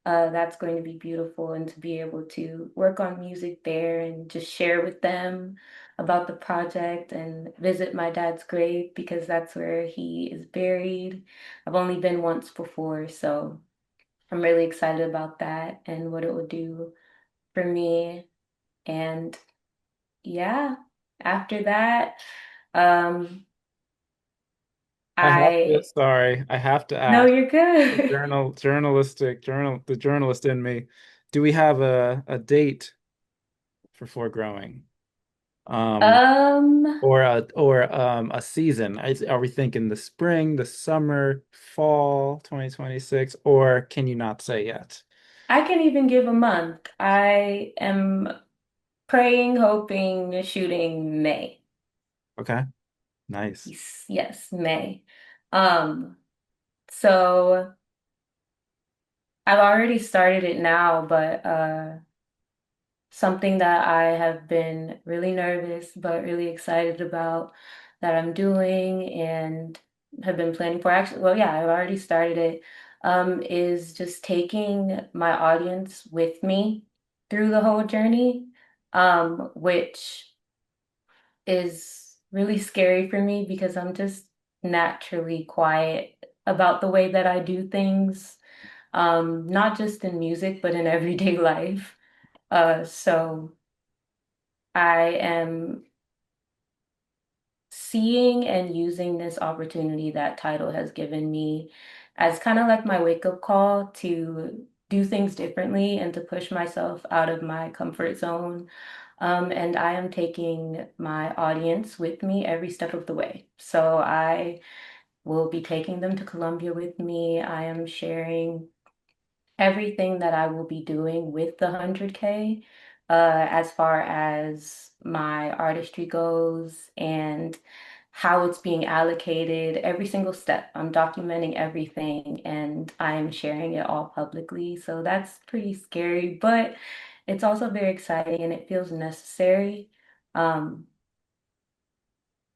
that's going to be beautiful, and to be able to work on music there and just share with them about the project and visit my dad's grave because that's where he is buried. I've only been once before, so I'm really excited about that and what it will do for me. And yeah, after that, um, I have to, I sorry, I have to no, ask you're the good. the journalist in me. Do we have a date for foregrowing? Um, Um, or a season? Are we thinking the spring, the summer, fall 2026, or can you not say yet? I can even give a month. I am praying, hoping, shooting May. Okay, nice. Yes, yes, May. Um, so I've already started it now, but something that I have been really nervous but really excited about that I'm doing and have been planning for actually, well, yeah, I've already started it, is just taking my audience with me through the whole journey, which is really scary for me because I'm just naturally quiet about the way that I do things, not just in music, but in everyday life. So I am seeing and using this opportunity that title has given me as kind of like my wake-up call to do things differently and to push myself out of my comfort zone. And I am taking my audience with me every step of the way. So I will be taking them to Columbia with me. I am sharing everything that I will be doing with the 100K, as far as my artistry goes and how it's being allocated, every single step. I'm documenting everything and I'm sharing it all publicly. So that's pretty scary, but it's also very exciting and it feels necessary. Um,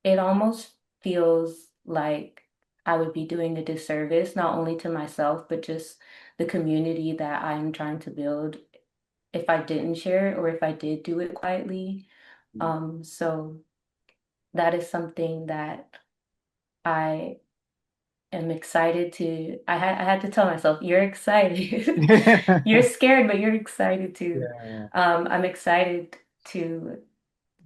it almost feels like I would be doing a disservice, not only to myself, but just the community that I'm trying to build if I didn't share it or if I did do it quietly. So that is something that I am excited to. I had to tell myself, you're excited. You're scared, but you're excited too. Yeah. I'm excited to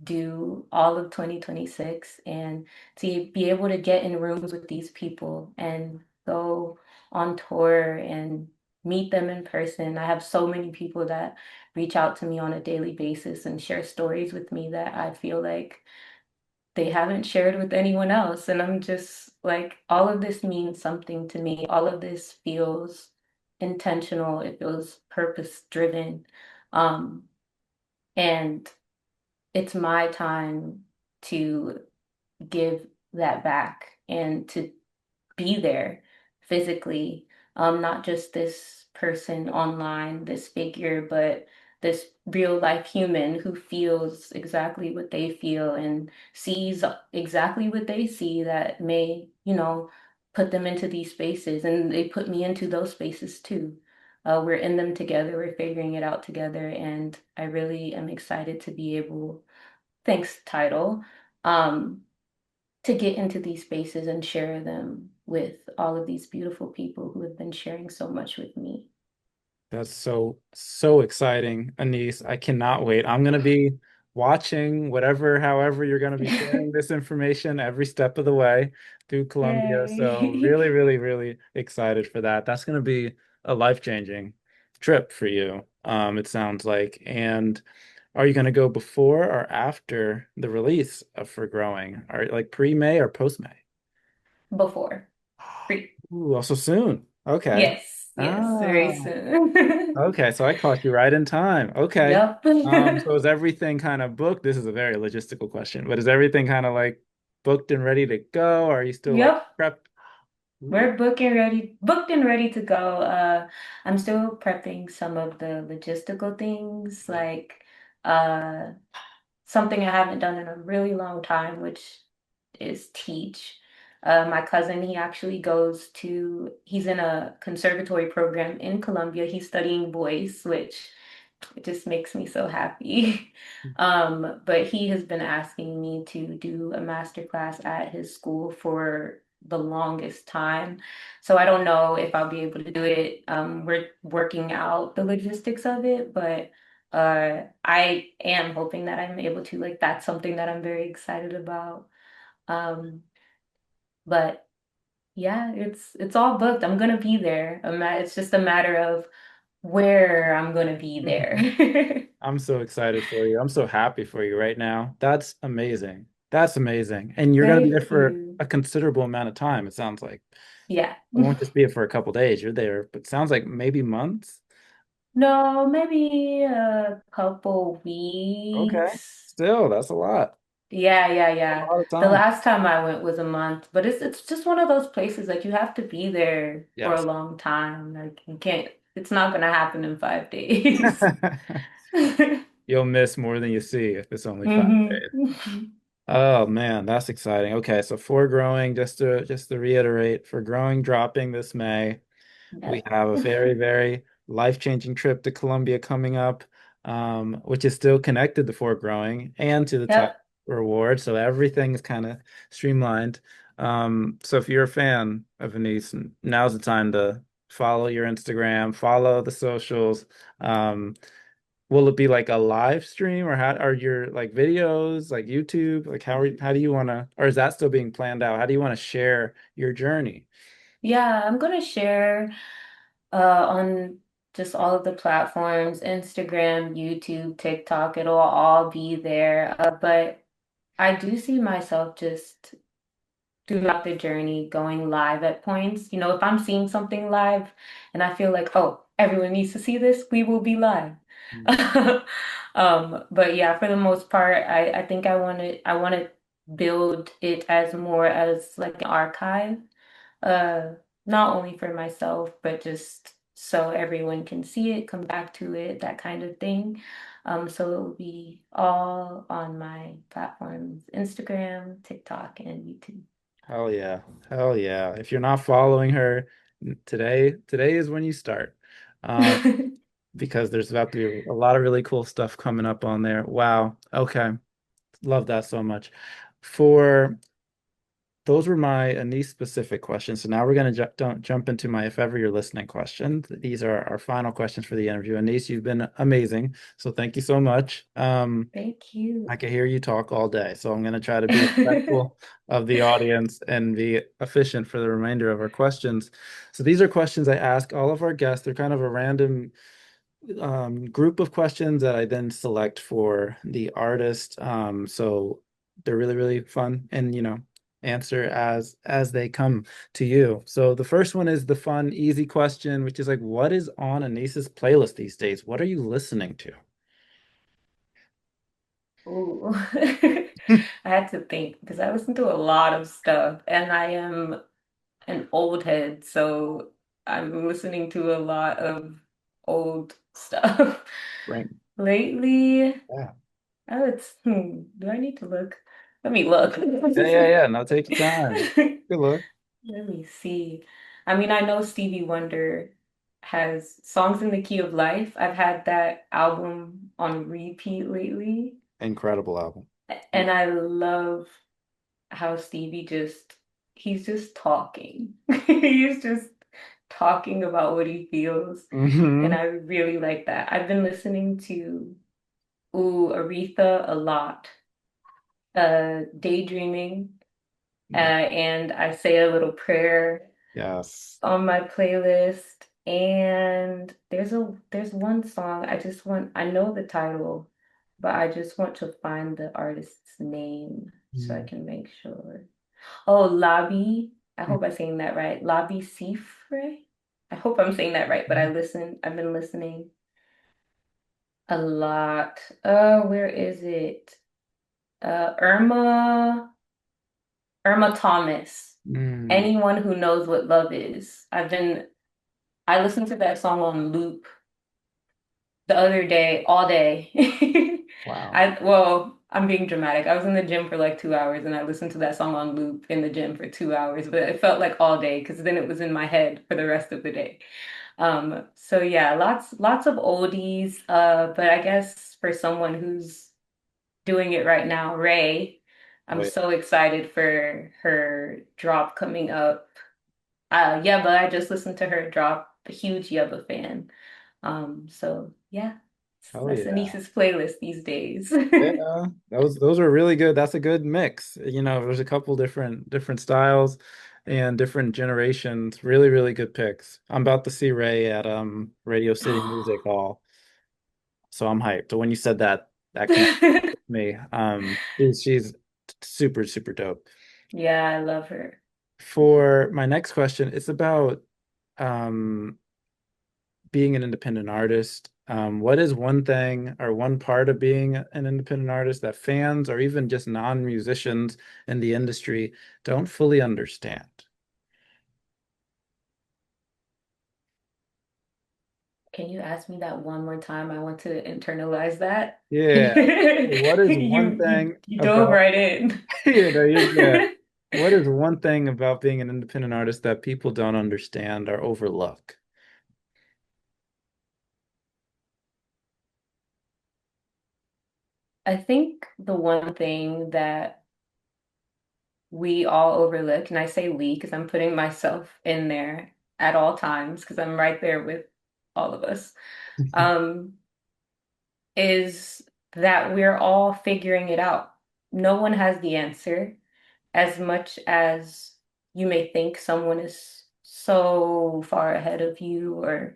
do all of 2026 and to be able to get in rooms with these people and go on tour and meet them in person. I have so many people that reach out to me on a daily basis and share stories with me that I feel like they haven't shared with anyone else. And I'm just like, all of this means something to me. All of this feels intentional. It feels purpose driven. Um, and it's my time to give that back and to be there physically, not just this person online, this figure, but this real life human who feels exactly what they feel and sees exactly what they see that may, put them into these spaces. And they put me into those spaces too. We're in them together, we're figuring it out together, and I really am excited to be able, thanks title, um, to get into these spaces and share them with all of these beautiful people who have been sharing so much with me. That's so exciting, Anise. I cannot wait. I'm gonna be watching whatever, however you're going to be sharing this information every step of the way through Columbia. So Yay. really, really, really excited for that. That's going to be a life-changing trip for you, it sounds like. And are you going to go before or after the release of For Growing? Are like pre-May or post-May? Before. Pre. Ooh, also soon. Okay. Yes, yes, Ah, very soon. okay. So I caught you right in time. Okay. Yep. So is everything kind of booked? This is a very logistical question, but is everything kind of like booked and ready to go? Or are you still like Yep. prepped? Ooh. We're booked and ready to go. I'm still prepping some of the logistical things, Yeah. like uh, something I haven't done in a really long time, which is teach. My cousin, he's in a conservatory program in Columbia. He's studying voice, which it just makes me so happy. But he has been asking me to do a master class at his school for the longest time. So I don't know if I'll be able to do it. We're working out the logistics of it, but I am hoping that I'm able to. Like, that's something that I'm very excited about. Um, but yeah, it's all booked. I'm gonna be there. It's just a matter of where I'm gonna be there. I'm so excited for you. I'm so happy for you right now. That's amazing. That's amazing. And you're going to be there Thank for you. a considerable amount of time, it sounds like. Yeah. It won't just be for a couple days. You're there, but it sounds like maybe months. No, maybe a couple Okay. weeks. Still, that's a lot. Yeah, yeah, A yeah. lot of The time. last time I went was a month, but it's just one of those places like you have to be there for a Yes. long time. Like you can't, it's not gonna happen in 5 days. You'll miss more than you see if it's only 5 days. hmm Oh man, that's exciting. Okay, so for growing, just to reiterate, for growing dropping this May. We Yep. have a very, very life-changing trip to Colombia coming up, which is still connected to foregrowing and to the type Yep. reward. So everything is kind of streamlined. So if you're a fan of Annisse, now's the time to follow your Instagram, follow the socials. Um, will it be like a live stream or how are your like videos like YouTube? Like how do you want to, or is that still being planned out? How do you want to share your journey? Yeah, I'm gonna share on just all of the platforms, Instagram, YouTube, TikTok, it'll all be there. But I do see myself just throughout the journey going live at points. You know, if I'm seeing something live and I feel like, oh, everyone needs to see this, we will be live. But yeah, for the most part, I think I want to build it as more as like an archive, uh, not only for myself, but just so everyone can see it, come back to it, that kind of thing. So it will be all on my platforms, Instagram, TikTok, and YouTube. Hell yeah. Hell yeah. If you're not following her, today is when you start. Um, because there's about to be a lot of really cool stuff coming up on there. Wow. Okay. Love that so much. For those were my Anise specific questions. So now we're going to don't jump into my if ever you're listening questions. These are our final questions for the interview. Anise, you've been amazing. So thank you so much. Thank you. I could hear you talk all day, so I'm going to try to be respectful of the audience and be efficient for the remainder of our questions. So these are questions I ask all of our guests. They're kind of a random group of questions that I then select for the artist. So they're really, really fun and, answer as they come to you. So the first one is the fun, easy question, which is like, what is on Anissa's playlist these days? What are you listening to? Ooh. I had to think because I listen to a lot of stuff and I am an old head, so I'm listening to a lot of old stuff. Right. Lately, Yeah. do I need to look? Let me look. Yeah, yeah, yeah. Now take your time. Good luck. Let me see. I mean, I know Stevie Wonder has Songs in the Key of Life. I've had that album on repeat lately, Incredible album. and I love how he's just talking. He's just talking about what he feels. And Hmm. I really like that. I've been listening to Ooh, Aretha a lot. Daydreaming. Yeah. And I say a little prayer Yes. on my playlist. And there's one song I know the title, but I just want to find the artist's name so I Mm. can make sure. Oh, Labi. I hope I'm saying that right. Labi Sifre. I hope I'm saying that right, but I've been listening a lot. Where is it? Irma Thomas. Mm. Anyone who knows what love is. I listened to that song on loop the other day, all day. Wow. I'm being dramatic. I was in the gym for like 2 hours and I listened to that song on loop in the gym for 2 hours, but it felt like all day because then it was in my head for the rest of the day. So yeah, lots of oldies. But I guess for someone who's doing it right now, Ray, Oh, I'm yeah. so excited for her drop coming up. Yeba, I just listened to her drop. A huge Yeba fan. So yeah, Oh, that's yeah. Anissa's playlist these days. Yeah, those are really good. That's a good mix. You know, there's a couple different styles and different generations. Really, really good picks. I'm about to see Ray at Radio City Music Hall, so I'm hyped. So when you said that, that connected with me. She's super, super dope. Yeah, I love her. For my next question, it's about um being an independent artist. What is one thing or one part of being an independent artist that fans or even just non-musicians in the industry don't fully understand? Can you ask me that one more time? I want to internalize that. Yeah. What is one thing You dove about, right in. you know, you're good. What is one thing about being an independent artist that people don't understand or overlook? I think the one thing that we all overlook, and I say we because I'm putting myself in there at all times because I'm right there with all of us, um, is that we're all figuring it out. No one has the answer as much as you may think someone is so far ahead of you or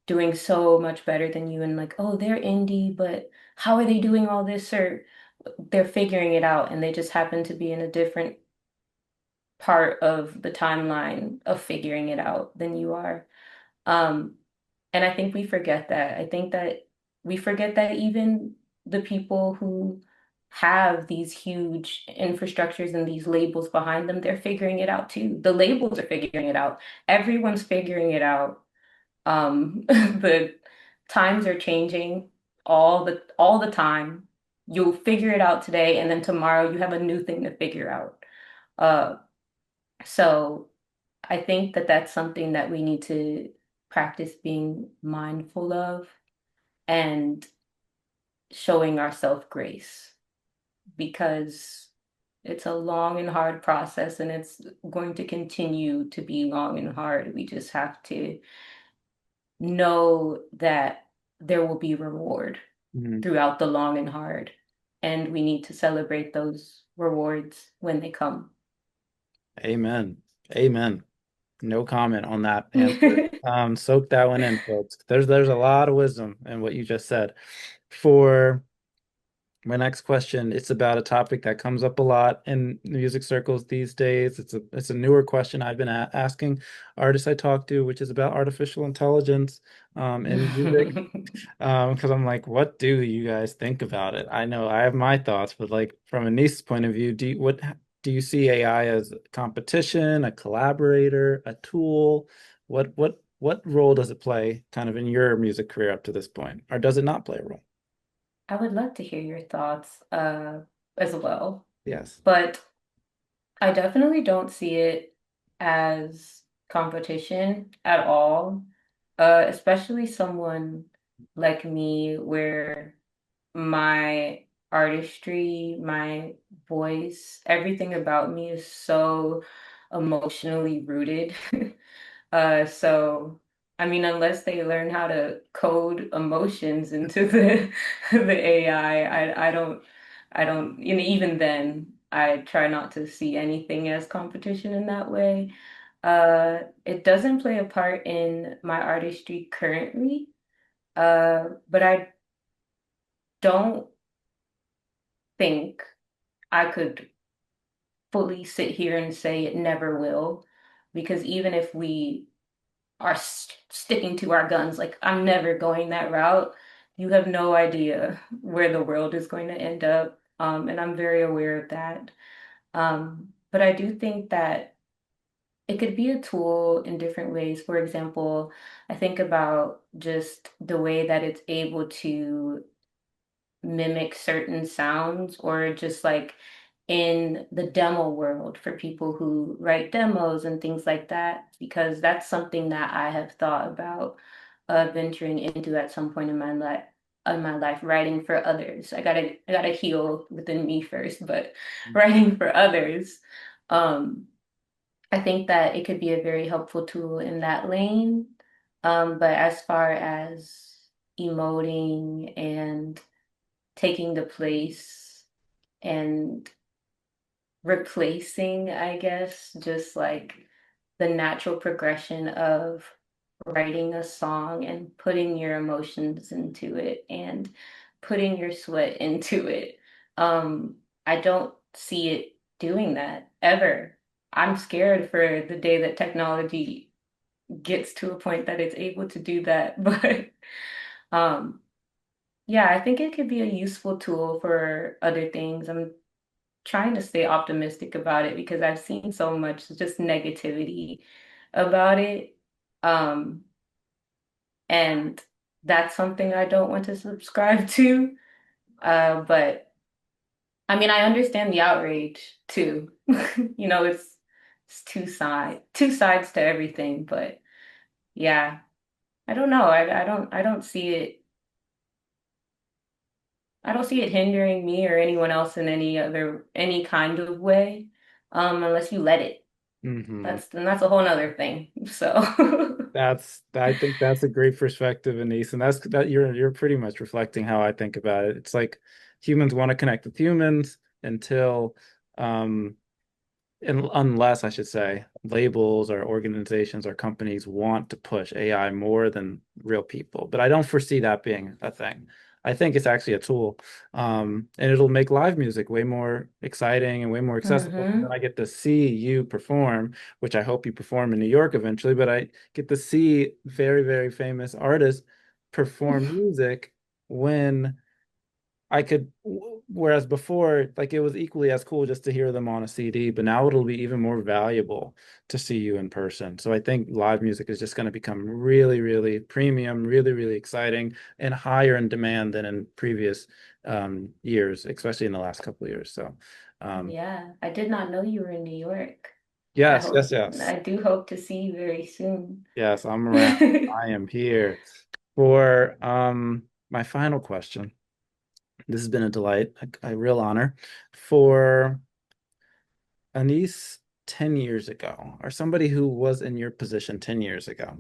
doing so much better than you and like, oh, they're indie, but how are they doing all this? Or they're figuring it out and they just happen to be in a different part of the timeline of figuring it out than you are. Um, and I think we forget that. I think that we forget that even the people who have these huge infrastructures and these labels behind them, they're figuring it out too. The labels are figuring it out. Everyone's figuring it out. The times are changing all the time. You'll figure it out today, and then tomorrow you have a new thing to figure out. Uh, so I think that that's something that we need to practice being mindful of and showing ourselves grace because it's a long and hard process and it's going to continue to be long and hard. We just have to know that there will be reward Mhm. throughout the long and hard, and we need to celebrate those rewards when they come. Amen. Amen. No comment on that answer. Soak that one in, folks. There's a lot of wisdom in what you just said. For my next question, it's about a topic that comes up a lot in music circles these days. It's a newer question I've been asking artists I talk to, which is about artificial intelligence in music. Because I'm like, what do you guys think about it? I know I have my thoughts, but like from a niece's point of view, do you see AI as a competition, a collaborator, a tool? What role does it play kind of in your music career up to this point, or does it not play a role? I would love to hear your thoughts as well, Yes. but I definitely don't see it as competition at all, especially someone like me where my artistry, my voice, everything about me is so emotionally rooted. So. I mean, unless they learn how to code emotions into the the AI, I don't, even then, I try not to see anything as competition in that way. It doesn't play a part in my artistry currently, but I don't think I could fully sit here and say it never will, because even if we are sticking to our guns, like I'm never going that route, you have no idea where the world is going to end up. And I'm very aware of that. But I do think that it could be a tool in different ways. For example, I think about just the way that it's able to mimic certain sounds, or just like in the demo world for people who write demos and things like that, because that's something that I have thought about venturing into at some point in my life, writing for others. I gotta heal within me first, but writing for others. Um, I think that it could be a very helpful tool in that lane. But as far as emoting and taking the place and replacing, I guess, just like the natural progression of writing a song and putting your emotions into it and putting your sweat into it. Um, I don't see it doing that ever. I'm scared for the day that technology gets to a point that it's able to do that. But um, yeah, I think it could be a useful tool for other things. I'm trying to stay optimistic about it because I've seen so much just negativity about it. Um, and that's something I don't want to subscribe to. But I mean, I understand the outrage too. It's two sides to everything, but yeah, I don't know. I don't see it hindering me or anyone else in any kind of way, unless you let it. Hmm. That's a whole nother thing. So I think that's a great perspective, Anisse, and that you're pretty much reflecting how I think about it. It's like humans want to connect with humans until um unless I should say labels or organizations or companies want to push AI more than real people. But I don't foresee that being a thing. I think it's actually a tool. And it'll make live music way more exciting and way more accessible. And then hmm I get to see you perform, which I hope you perform in New York eventually, but I get to see very, very famous artists perform music when I could, whereas before, like it was equally as cool just to hear them on a CD, but now it'll be even more valuable to see you in person. So I think live music is just going to become really, really premium, really, really exciting, and higher in demand than in previous years, especially in the last couple of years. So, um, Yeah, I did not know you were in New York. yes, yes, yes, I do hope to see you very soon. yes, I'm around. I am here for my final question. This has been a delight, a real honor for Annisse 10 years ago, or somebody who was in your position 10 years ago.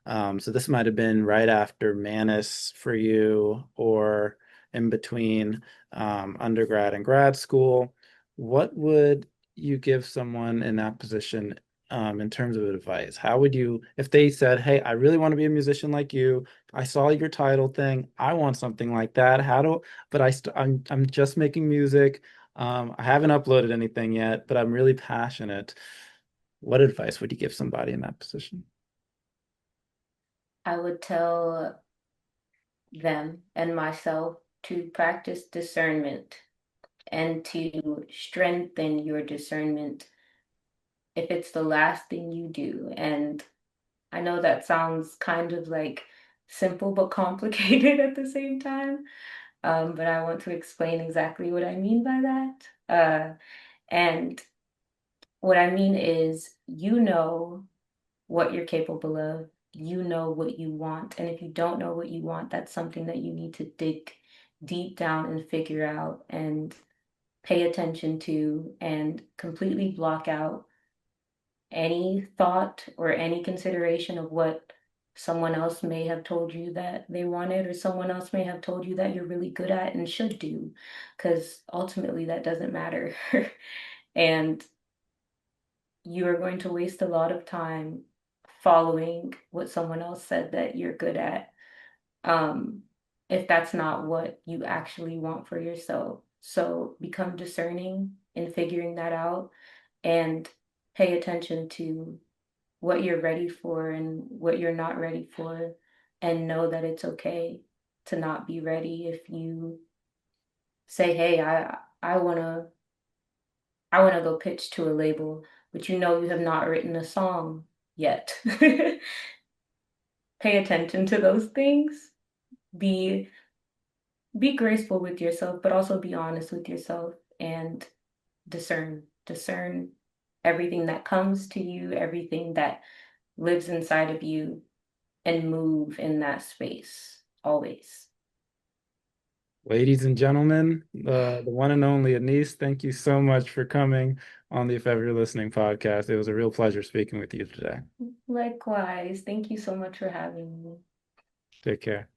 So this might have been right after Manus for you or in between undergrad and grad school. What would you give someone in that position in terms of advice? How would you, if they said, "Hey, I really want to be a musician like you. I saw your title thing. I want something like that. But I'm just making music. I haven't uploaded anything yet, but I'm really passionate." What advice would you give somebody in that position? I would tell them and myself to practice discernment and to strengthen your discernment if it's the last thing you do. And I know that sounds kind of like simple but complicated at the same time. But I want to explain exactly what I mean by that. And what I mean is, you know what you're capable of, you know what you want. And if you don't know what you want, that's something that you need to dig deep down and figure out and pay attention to and completely block out any thought or any consideration of what someone else may have told you that they wanted, or someone else may have told you that you're really good at and should do, because ultimately that doesn't matter. And you are going to waste a lot of time following what someone else said that you're good at, um, if that's not what you actually want for yourself. So become discerning in figuring that out and pay attention to what you're ready for and what you're not ready for, and know that it's okay to not be ready. If you say, "Hey, I want to go pitch to a label," but you know you have not written a song yet. Pay attention to those things. Be be graceful with yourself, but also be honest with yourself and discern everything that comes to you, everything that lives inside of you, and move in that space always. Ladies and gentlemen, the one and only Annisse, thank you so much for coming on the If Ever You're Listening podcast. It was a real pleasure speaking with you today. Likewise, thank you so much for having me. Take care.